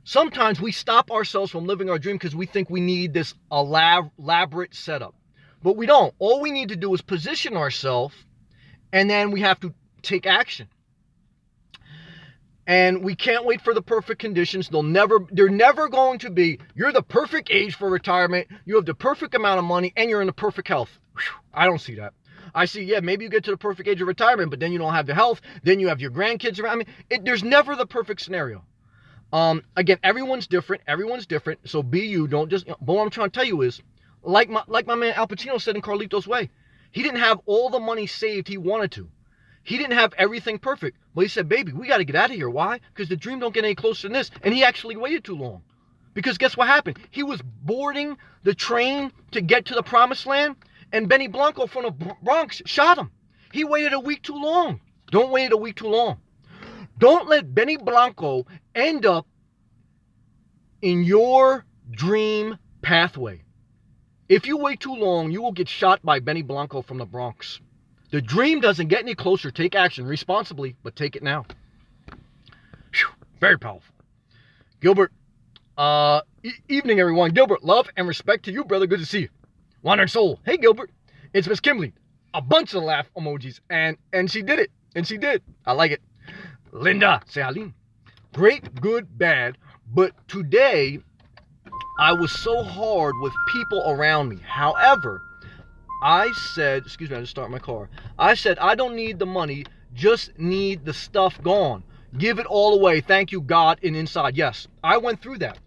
Sometimes we stop ourselves from living our dream because we think we need this elaborate setup. But we don't. All we need to do is position ourselves, and then we have to take action. And we can't wait for the perfect conditions. They're never going to be, you're the perfect age for retirement, you have the perfect amount of money, and you're in the perfect health. Whew, I don't see that. I see, yeah, maybe you get to the perfect age of retirement, but then you don't have the health, then you have your grandkids around. I mean, there's never the perfect scenario. Again, everyone's different. So be you. Don't just. But what I'm trying to tell you is, like my man Al Pacino said in Carlito's Way, he didn't have all the money saved he wanted to. He didn't have everything perfect. But he said, baby, we got to get out of here. Why? Because the dream don't get any closer than this. And he actually waited too long. Because guess what happened? He was boarding the train to get to the promised land, and Benny Blanco from the Bronx shot him. He waited a week too long. Don't wait a week too long. Don't let Benny Blanco end up in your dream pathway. If you wait too long, you will get shot by Benny Blanco from the Bronx. The dream doesn't get any closer. Take action responsibly, but take it now. Whew, very powerful. Gilbert, evening everyone. Gilbert, love and respect to you, brother. Good to see you. Wandering soul. Hey, Gilbert. It's Miss Kimberly. A bunch of laugh emojis. And she did it. And she did. I like it. Linda, say Aline. Great, good, bad. But today, I was so hard with people around me. However, I said, excuse me, I just started my car. I said, I don't need the money, just need the stuff gone. Give it all away. Thank you, God, and inside. Yes, I went through that.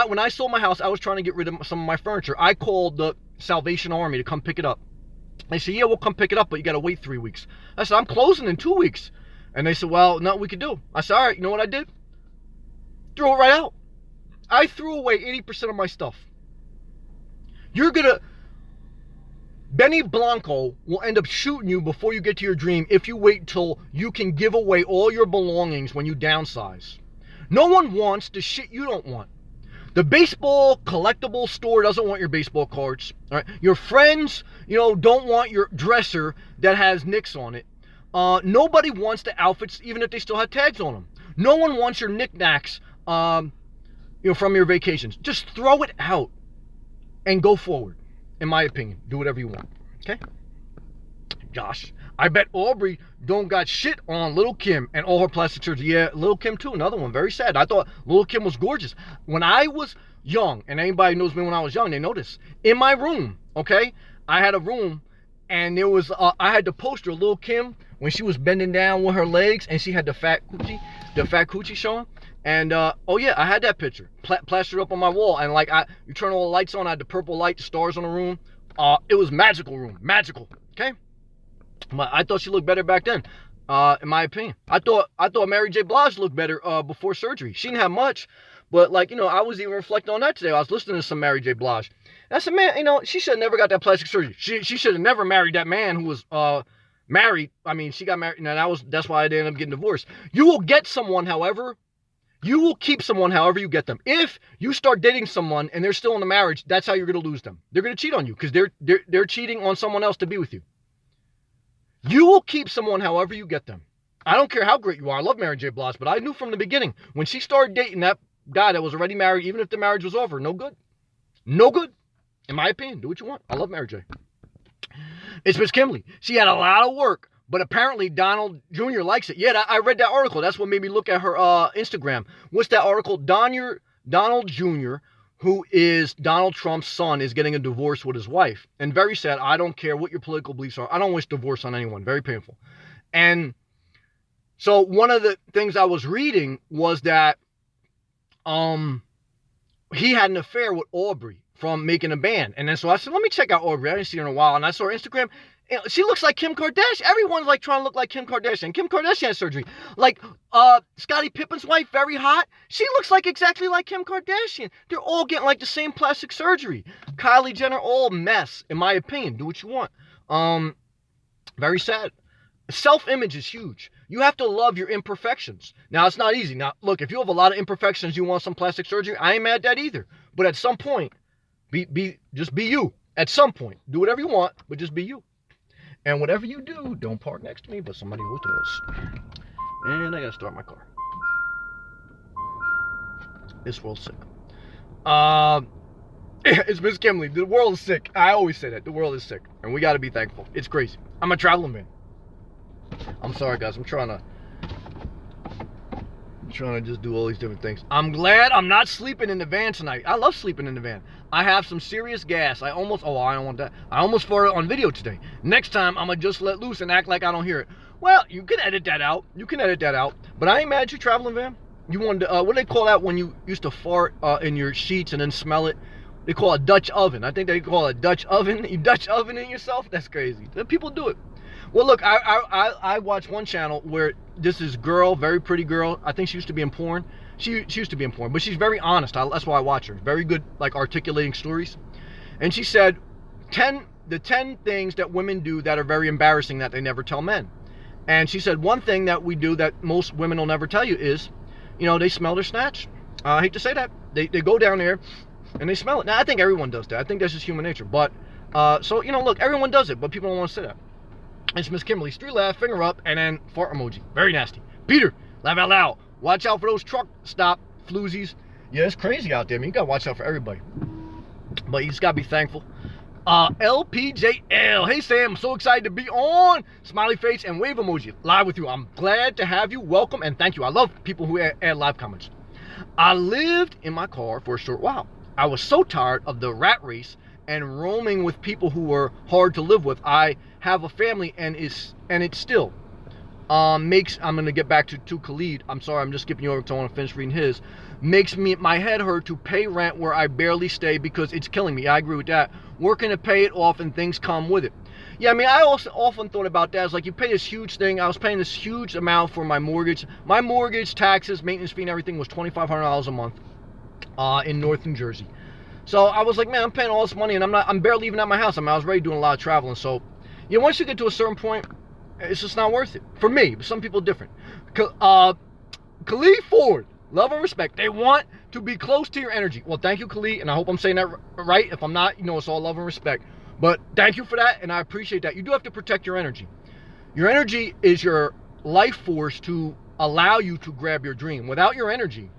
When I sold my house, I was trying to get rid of some of my furniture. I called the Salvation Army to come pick it up. They said, yeah, we'll come pick it up, but you got to wait 3 weeks. I said, I'm closing in 2 weeks. And they said, well, no, we could do. I said, all right, you know what I did? Threw it right out. I threw away 80% of my stuff. Benny Blanco will end up shooting you before you get to your dream if you wait till you can give away all your belongings when you downsize. No one wants the shit you don't want. The baseball collectible store doesn't want your baseball cards. All right? Your friends, don't want your dresser that has nicks on it. Nobody wants the outfits, even if they still have tags on them. No one wants your knickknacks, from your vacations. Just throw it out and go forward. In my opinion, do whatever you want. Okay? Josh, I bet Aubrey don't got shit on Little Kim and all her plastic surgery. Yeah, Little Kim too, another one. Very sad. I thought Little Kim was gorgeous. When I was young, and anybody knows me when I was young, they know this. In my room, okay, I had a room, and there was I had the poster of Little Kim when she was bending down with her legs, and she had the fat coochie showing. And oh yeah, I had that picture plastered up on my wall, and you turn all the lights on. I had the purple light, the stars on the room. It was magical room, magical. Okay, but I thought she looked better back then. In my opinion, I thought Mary J. Blige looked better before surgery. She didn't have much, but I was even reflecting on that today. I was listening to some Mary J. Blige. And I said, man, she should have never got that plastic surgery. She should have never married that man who was married. I mean, she got married, and that's why I ended up getting divorced. You will get someone, however. You will keep someone however you get them. If you start dating someone and they're still in the marriage, that's how you're going to lose them. They're going to cheat on you because they're cheating on someone else to be with you. You will keep someone however you get them. I don't care how great you are. I love Mary J. Blige, but I knew from the beginning when she started dating that guy that was already married, even if the marriage was over, no good. No good. In my opinion, do what you want. I love Mary J. It's Miss Kimberly. She had a lot of work, but apparently Donald Jr. likes it. Yeah, I read that article. That's what made me look at her Instagram. What's that article? Donald Jr., who is Donald Trump's son, is getting a divorce with his wife. And very sad. I don't care what your political beliefs are. I don't wish divorce on anyone. Very painful. And so one of the things I was reading was that he had an affair with Aubrey from Making a Band. And then so I said, let me check out Aubrey. I didn't see her in a while. And I saw her Instagram. She looks like Kim Kardashian. Everyone's like trying to look like Kim Kardashian. Kim Kardashian had surgery. Like Scottie Pippen's wife, very hot. She looks like exactly like Kim Kardashian. They're all getting like the same plastic surgery. Kylie Jenner, all mess, in my opinion. Do what you want. Very sad. Self-image is huge. You have to love your imperfections. Now, it's not easy. Now, look, if you have a lot of imperfections, you want some plastic surgery, I ain't mad at that either. But at some point, just be you. At some point, do whatever you want, but just be you. And whatever you do, don't park next to me, but somebody who does. And I gotta start my car. This world's sick. It's Miss Kimberly. The world is sick. I always say that. The world is sick. And we gotta be thankful. It's crazy. I'm a traveling man. I'm sorry, guys. I'm trying to just do all these different things. I'm glad I'm not sleeping in the van tonight. I love sleeping in the van. I have some serious gas. I don't want that. I almost farted on video today. Next time, I'm going to just let loose and act like I don't hear it. Well, you can edit that out. But I ain't mad at you traveling van. You wanted to, what do they call that when you used to fart in your sheets and then smell it? They call it a Dutch oven. I think they call it a Dutch oven. You Dutch ovening yourself? That's crazy. People do it. Well, look, I watch one channel where this is girl, very pretty girl. I think she used to be in porn. She used to be in porn, but she's very honest. That's why I watch her. Very good, like, articulating stories. And she said, the 10 things that women do that are very embarrassing that they never tell men. And she said, one thing that we do that most women will never tell you is, they smell their snatch. I hate to say that. They go down there and they smell it. Now, I think everyone does that. I think that's just human nature. But, so, look, everyone does it, but people don't want to say that. It's Miss Kimberly's 3 laugh, finger up, and then fart emoji. Very nasty. Peter, laugh out loud. Watch out for those truck stop floozies. Yeah, it's crazy out there, man. You gotta watch out for everybody. But you just gotta be thankful. LPJL. Hey, Sam, I'm so excited to be on. Smiley face and wave emoji. Live with you. I'm glad to have you. Welcome and thank you. I love people who add live comments. I lived in my car for a short while. I was so tired of the rat race and roaming with people who were hard to live with. I have a family and it still makes, I'm gonna get back to Khalid. I'm sorry, I'm just skipping you over because I want to finish reading his. Makes my head hurt to pay rent where I barely stay because it's killing me. I agree with that. Working to pay it off and things come with it. Yeah, I mean, I also often thought about that. It's like you pay this huge thing. I was paying this huge amount for my mortgage. My mortgage, taxes, maintenance fee, and everything was $2,500 a month in North New Jersey. So I was like, man, I'm paying all this money and I'm barely even at my house. I mean, I was already doing a lot of traveling. So, once you get to a certain point, it's just not worth it. For me, but some people different. Khalid Ford, love and respect. They want to be close to your energy. Well, thank you, Khalid, and I hope I'm saying that right. If I'm not, it's all love and respect. But thank you for that, and I appreciate that. You do have to protect your energy. Your energy is your life force to allow you to grab your dream. Without your energy,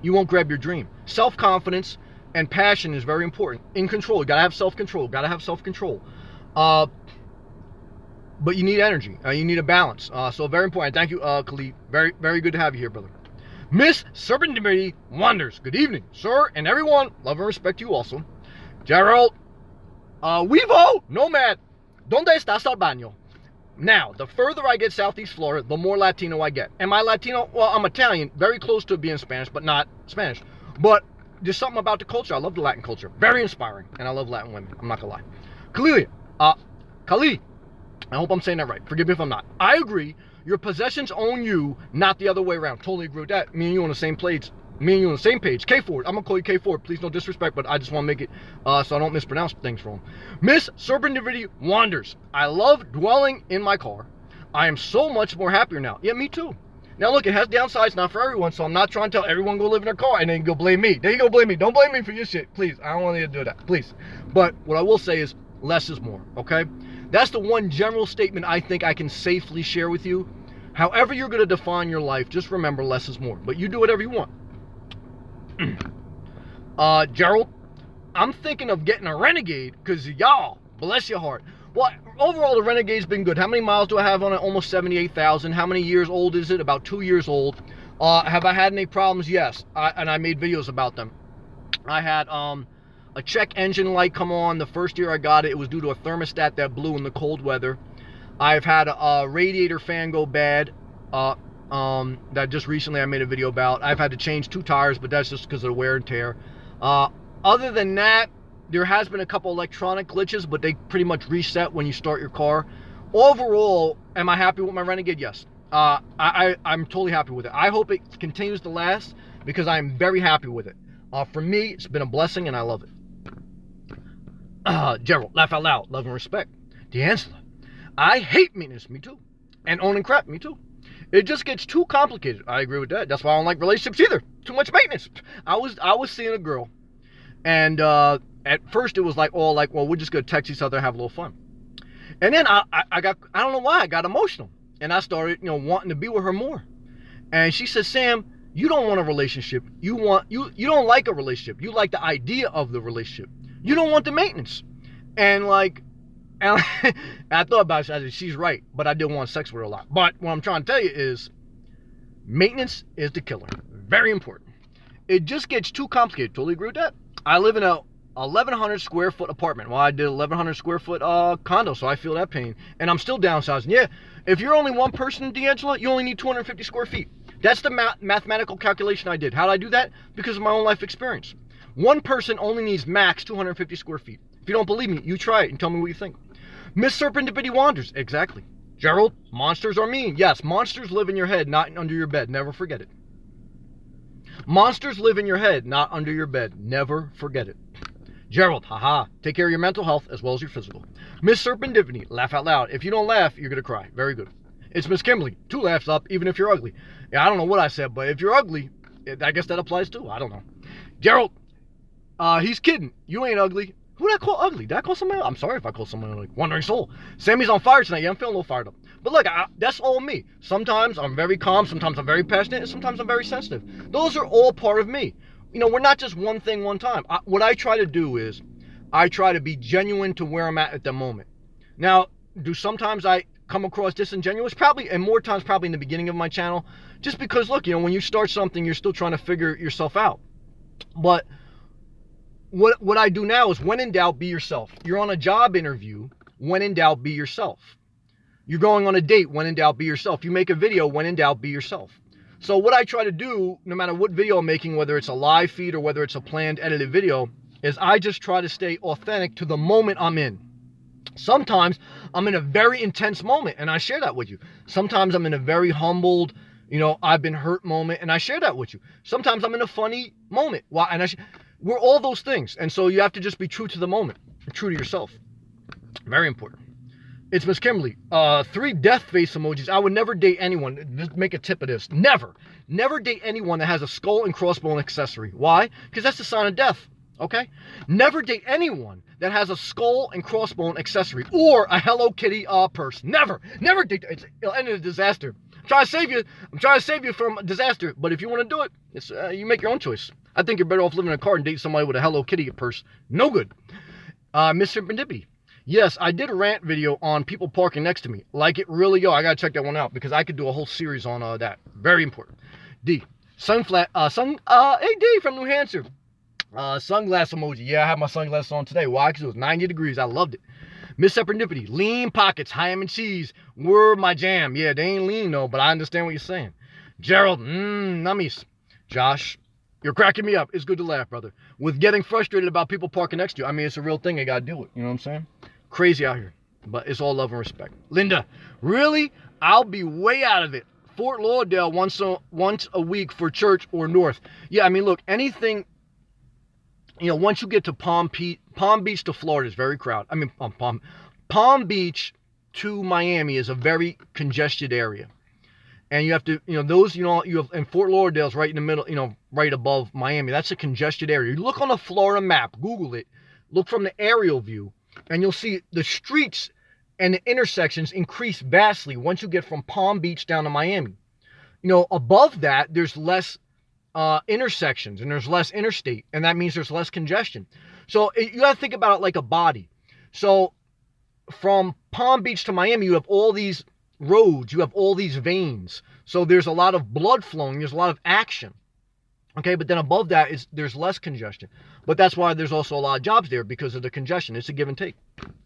you won't grab your dream. Self-confidence and passion is very important. In control, you gotta have self-control. But you need energy. You need a balance. So very important. Thank you, Khalid. Very, very good to have you here, brother. Miss Serpentity Wonders. Good evening, sir, and everyone. Love and respect you also. Gerald. Weevo, Nomad. ¿Dónde estás al baño? Now, the further I get southeast Florida, the more Latino I get. Am I Latino? Well, I'm Italian. Very close to being Spanish, but not Spanish. But there's something about the culture. I love the Latin culture. Very inspiring. And I love Latin women. I'm not going to lie. Khalid. I hope I'm saying that right. Forgive me if I'm not. I agree. Your possessions own you, not the other way around. Totally agree with that. Me and you on the same page. K Ford. I'm going to call you K Ford. Please no disrespect, but I just want to make it so I don't mispronounce things wrong. Miss Serpentity Wanders. I love dwelling in my car. I am so much more happier now. Yeah, me too. Now look, it has downsides, not for everyone, so I'm not trying to tell everyone go live in their car and then go blame me. Then you go blame me. Don't blame me for your shit, please. I don't want you to do that, please. But what I will say is less is more, okay? That's the one general statement I think I can safely share with you. However you're going to define your life, just remember less is more. But you do whatever you want. Gerald, I'm thinking of getting a Renegade because y'all, bless your heart. Well, overall, the Renegade's been good. How many miles do I have on it? Almost 78,000. How many years old is it? About 2 years old. Have I had any problems? Yes. And I made videos about them. I had a check engine light come on the first year I got it. It was due to a thermostat that blew in the cold weather. I've had a radiator fan go bad. That just recently I made a video about. I've had to change 2 tires, but that's just because of the wear and tear. Other than that, there has been a couple electronic glitches, but they pretty much reset when you start your car. Overall, am I happy with my Renegade? Yes. I'm totally happy with it. I hope it continues to last because I'm very happy with it. For me, it's been a blessing and I love it. Gerald, laugh out loud, love and respect. D'Angela, I hate maintenance, me too. And owning crap, me too. It just gets too complicated. I agree with that. That's why I don't like relationships either. Too much maintenance. I was seeing a girl, and at first it was like all like, well, we're just gonna text each other and have a little fun. And then I don't know why I got emotional, and I started wanting to be with her more. And she said, Sam, you don't want a relationship. You don't like a relationship. You like the idea of the relationship. You don't want the maintenance. And I thought about it. I said, she's right, but I didn't want sex with her a lot. But what I'm trying to tell you is maintenance is the killer. Very important. It just gets too complicated. Totally agree with that. I live in a 1,100 square foot apartment. Well, I did 1,100 square foot condo, so I feel that pain. And I'm still downsizing. Yeah, if you're only one person, D'Angela, you only need 250 square feet. That's the mathematical calculation I did. How did I do that? Because of my own life experience. One person only needs max 250 square feet. If you don't believe me, you try it and tell me what you think. Miss Serendipity wanders. Exactly. Gerald, monsters are mean. Yes, monsters live in your head, not under your bed. Never forget it. Monsters live in your head, not under your bed. Never forget it. Gerald, haha. Take care of your mental health as well as your physical. Miss Serendipity, laugh out loud. If you don't laugh, you're going to cry. Very good. It's Miss Kimberly. 2 laughs up, even if you're ugly. Yeah, I don't know what I said, but if you're ugly, I guess that applies too. I don't know. Gerald, he's kidding. You ain't ugly. Who did I call ugly? Did I call somebody else? I'm sorry if I call someone ugly. Wandering soul. Sammy's on fire tonight. Yeah, I'm feeling a little fired up. But look, that's all me. Sometimes I'm very calm. Sometimes I'm very passionate. And sometimes I'm very sensitive. Those are all part of me. We're not just one thing one time. What I try to do is I try to be genuine to where I'm at the moment. Now, do sometimes I come across disingenuous? Probably, and more times probably in the beginning of my channel. Just because, look, when you start something, you're still trying to figure yourself out. But what I do now is when in doubt, be yourself. You're on a job interview, when in doubt, be yourself. You're going on a date, when in doubt, be yourself. You make a video, when in doubt, be yourself. So what I try to do, no matter what video I'm making, whether it's a live feed or whether it's a planned edited video, is I just try to stay authentic to the moment I'm in. Sometimes I'm in a very intense moment and I share that with you. Sometimes I'm in a very humbled, I've been hurt moment and I share that with you. Sometimes I'm in a funny moment. We're all those things. And so you have to just be true to the moment, true to yourself. Very important. It's Miss Kimberly. 3 death face emojis. I would never date anyone. Just make a tip of this. Never date anyone that has a skull and crossbone accessory. Why? Because that's the sign of death. Okay? Never date anyone that has a skull and crossbone accessory or a Hello Kitty purse. Never date. It'll end in a disaster. I'm trying to save you from a disaster. But if you want to do it, you make your own choice. I think you're better off living in a car and date somebody with a Hello Kitty purse. No good. Mr. Bendippy. Yes, I did a rant video on people parking next to me. Like it really, I gotta check that one out because I could do a whole series on that. Very important. D. Hey D from New Hampshire. Sunglass emoji. Yeah, I have my sunglasses on today. Why? Because it was 90 degrees. I loved it. Miss Serendipity. Lean pockets, ham and cheese. Were my jam. Yeah, they ain't lean though, but I understand what you're saying. Gerald. Nummies. Josh. You're cracking me up. It's good to laugh, brother. With getting frustrated about people parking next to you. I mean, it's a real thing. You got to deal with. You know what I'm saying? Crazy out here. But it's all love and respect. Linda. Really? I'll be way out of it. Fort Lauderdale once a week for church or north. Yeah, I mean, look, anything, once you get to Palm Beach to Florida is very crowded. I mean, Palm Beach to Miami is a very congested area. And you have to, you have, and Fort Lauderdale's right in the middle, right above Miami. That's a congested area. You look on a Florida map, Google it, look from the aerial view, and you'll see the streets and the intersections increase vastly once you get from Palm Beach down to Miami. Above that, there's less intersections and there's less interstate, and that means there's less congestion. So you got to think about it like a body. So from Palm Beach to Miami, you have all these roads, you have all these veins. So there's a lot of blood flowing, there's a lot of action. Okay, but then above that there's less congestion. But that's why there's also a lot of jobs there, because of the congestion. It's a give and take.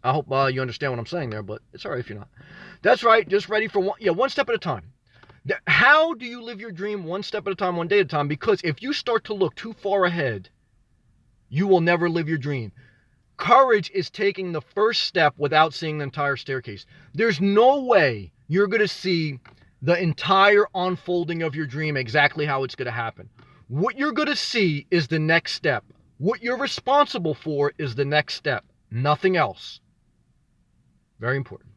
I hope you understand what I'm saying there, but it's all right if you're not. That's right, just ready for one step at a time. How do you live your dream? One step at a time, one day at a time. Because if you start to look too far ahead, you will never live your dream. Courage is taking the first step without seeing the entire staircase. There's no way you're going to see the entire unfolding of your dream, exactly how it's going to happen. What you're going to see is the next step. What you're responsible for is the next step. Nothing else. Very important.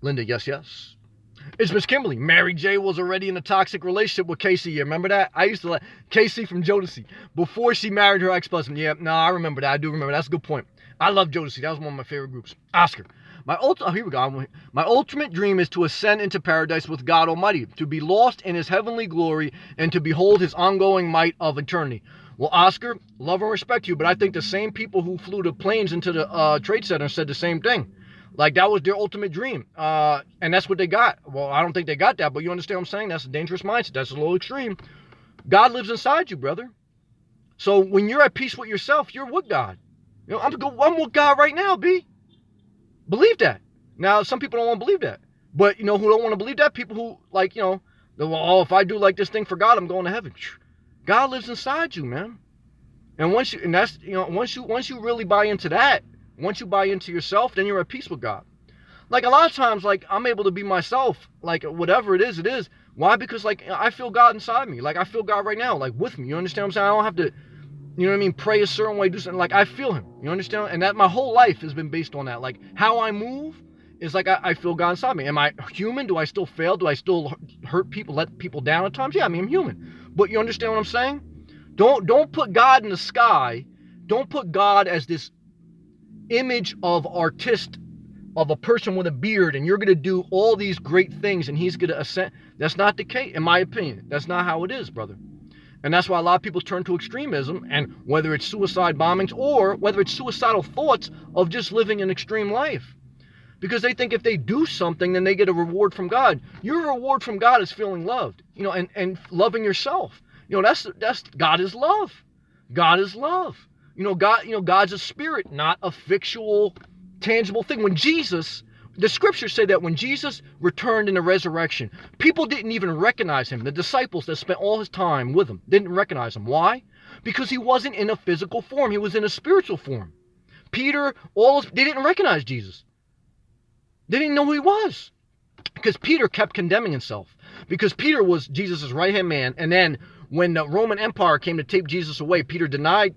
Linda, yes. It's Miss Kimberly. Mary J was already in a toxic relationship with Casey. You remember that? I used to like Casey from Jodeci before she married her ex-husband. Yeah, no, I remember that. I do remember. That's a good point. I love Jodeci. That was one of my favorite groups. Oscar. Here we go. My ultimate dream is to ascend into paradise with God Almighty, to be lost in his heavenly glory, and to behold his ongoing might of eternity. Well, Oscar, love and respect you, but I think the same people who flew the planes into the Trade Center said the same thing. Like, that was their ultimate dream. And that's what they got. Well, I don't think they got that, but you understand what I'm saying? That's a dangerous mindset. That's a little extreme. God lives inside you, brother. So when you're at peace with yourself, you're with God. I'm with God right now, B. Believe that. Now, some people don't want to believe that. But, who don't want to believe that? People who, if I do like this thing for God, I'm going to heaven. God lives inside you, man. And once you really buy into that, once you buy into yourself, then you're at peace with God. Like, a lot of times, I'm able to be myself, whatever it is. Why? Because, I feel God inside me. I feel God right now, with me. You understand what I'm saying? I don't have to, pray a certain way, do something. I feel him. You understand? And that my whole life has been based on that. How I move is I feel God inside me. Am I human? Do I still fail? Do I still hurt people, let people down at times? Yeah, I'm human. But you understand what I'm saying? Don't put God in the sky. Don't put God as this image of a person with a beard, and you're going to do all these great things and he's going to ascend. That's not the case, in my opinion. That's not how it is, brother. And that's why a lot of people turn to extremism, and whether it's suicide bombings or whether it's suicidal thoughts of just living an extreme life, because they think if they do something, then they get a reward from God. Your reward from God is feeling loved, and loving yourself. That's God is love. God is love. God's a spirit, not a fictional, tangible thing. When Jesus, the scriptures say that when Jesus returned in the resurrection, people didn't even recognize him. The disciples that spent all his time with him didn't recognize him. Why? Because he wasn't in a physical form. He was in a spiritual form. Peter, they didn't recognize Jesus. They didn't know who he was. Because Peter kept condemning himself. Because Peter was Jesus' right-hand man. And then when the Roman Empire came to take Jesus away, Peter denied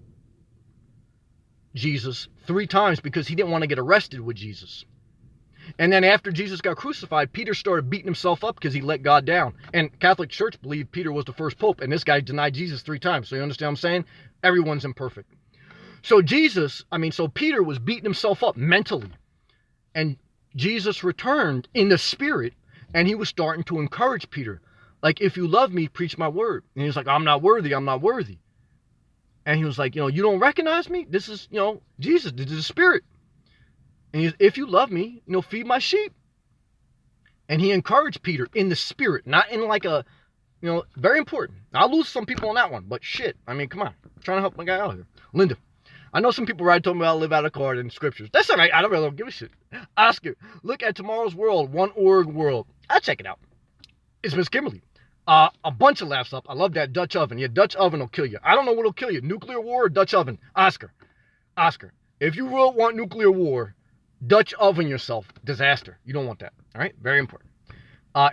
Jesus 3 times because he didn't want to get arrested with Jesus. And then after Jesus got crucified, Peter started beating himself up because he let God down. And Catholic Church believed Peter was the first pope, and this guy denied Jesus 3 times. So you understand what I'm saying? Everyone's imperfect. So Peter was beating himself up mentally. And Jesus returned in the spirit, and he was starting to encourage Peter. If you love me, preach my word. And he was like, I'm not worthy. And he was like, you don't recognize me? This is, Jesus, this is the spirit. And he said, if you love me, feed my sheep. And he encouraged Peter in the spirit, not in very important. I'll lose some people on that one, but shit. Come on. I'm trying to help my guy out here. Linda, I know some people told me I'll live out a card in scriptures. That's all right. I don't really give a shit. Oscar, look at Tomorrow's World, One.org World. I'll check it out. It's Miss Kimberly. A bunch of laughs up. I love that Dutch oven. Yeah, Dutch oven will kill you. I don't know what'll kill you. Nuclear war or Dutch oven? Oscar, if you really want nuclear war, Dutch oven yourself. Disaster. You don't want that. All right? Very important.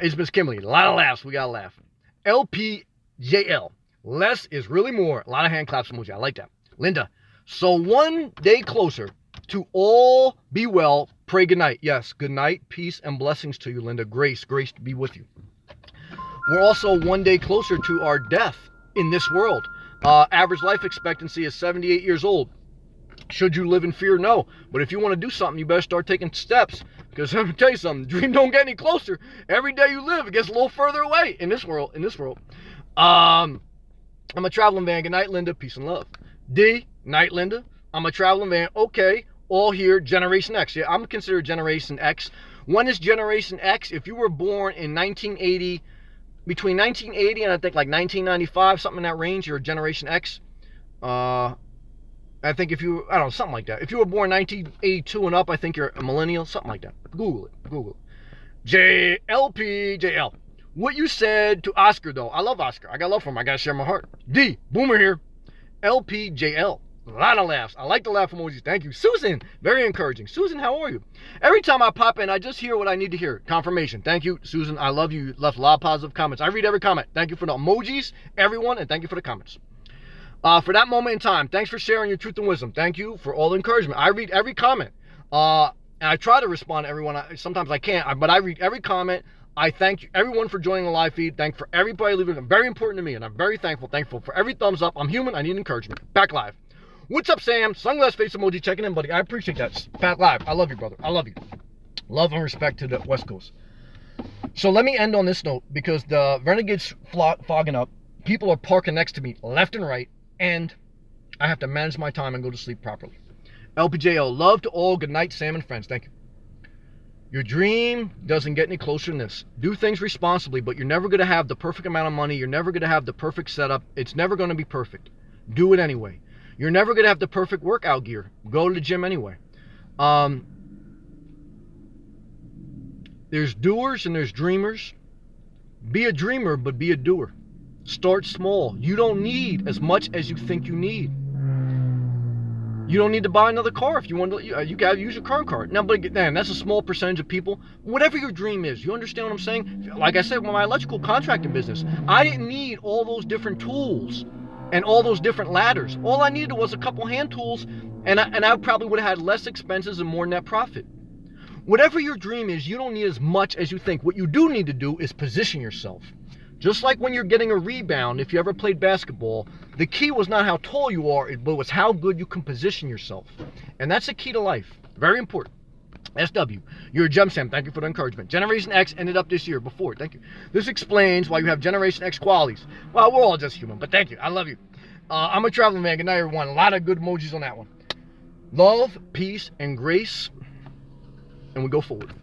It's Miss Kimberly. A lot of laughs. We got to laugh. LPJL. Less is really more. A lot of hand claps emoji. I like that. Linda. So one day closer to all be well. Pray good night. Yes. Good night. Peace and blessings to you, Linda. Grace to be with you. We're also one day closer to our death in this world. Average life expectancy is 78 years old. Should you live in fear? No. But if you want to do something, you better start taking steps. Because I'm going to tell you something, dream don't get any closer. Every day you live, it gets a little further away in this world. I'm a traveling van. Good night, Linda. Peace and love. D, night, Linda. I'm a traveling van. Okay. All here, Generation X. Yeah, I'm considered Generation X. When is Generation X? If you were born in 1980, between 1980 and I think like 1995, something in that range, you're a Generation X. I think if you, I don't know, something like that. If you were born 1982 and up, I think you're a millennial, something like that. Google it. JL. What you said to Oscar, though. I love Oscar. I got love for him. I got to share my heart. D, Boomer here. LPJL. A lot of laughs. I like the laugh emojis. Thank you. Susan, very encouraging. Susan, how are you? Every time I pop in, I just hear what I need to hear. Confirmation. Thank you, Susan. I love you. You left a lot of positive comments. I read every comment. Thank you for the emojis, everyone, and thank you for the comments. For that moment in time, thanks for sharing your truth and wisdom. Thank you for all the encouragement. I read every comment. And I try to respond to everyone. Sometimes I can't, but I read every comment. I thank you, everyone for joining the live feed. Thank for everybody leaving. It's very important to me, and I'm very thankful for every thumbs up. I'm human. I need encouragement. Back live. What's up, Sam? Sunglass face emoji checking in, buddy. I appreciate that. Back live. I love you, brother. I love you. Love and respect to the West Coast. So let me end on this note because the Renegade's fogging up. People are parking next to me left and right. And I have to manage my time and go to sleep properly. LPJO, love to all. Good night, Sam and friends. Thank you. Your dream doesn't get any closer than this. Do things responsibly, but you're never going to have the perfect amount of money. You're never going to have the perfect setup. It's never going to be perfect. Do it anyway. You're never going to have the perfect workout gear. Go to the gym anyway. There's doers and there's dreamers. Be a dreamer, but be a doer. Start small. You don't need as much as you think you need. You don't need to buy another car if you want to. You got to use your current car. Now, but man, that's a small percentage of people. Whatever your dream is, you understand what I'm saying? Like I said, with my electrical contracting business, I didn't need all those different tools and all those different ladders. All I needed was a couple hand tools, and I probably would have had less expenses and more net profit. Whatever your dream is, you don't need as much as you think. What you do need to do is position yourself. Just like when you're getting a rebound, if you ever played basketball, the key was not how tall you are, but was how good you can position yourself. And that's the key to life. Very important. SW, you're a gem, Sam. Thank you for the encouragement. Generation X ended up this year before. Thank you. This explains why you have Generation X qualities. Well, we're all just human, but thank you. I love you. I'm a traveling man. Good night, everyone. A lot of good emojis on that one. Love, peace, and grace. And we go forward.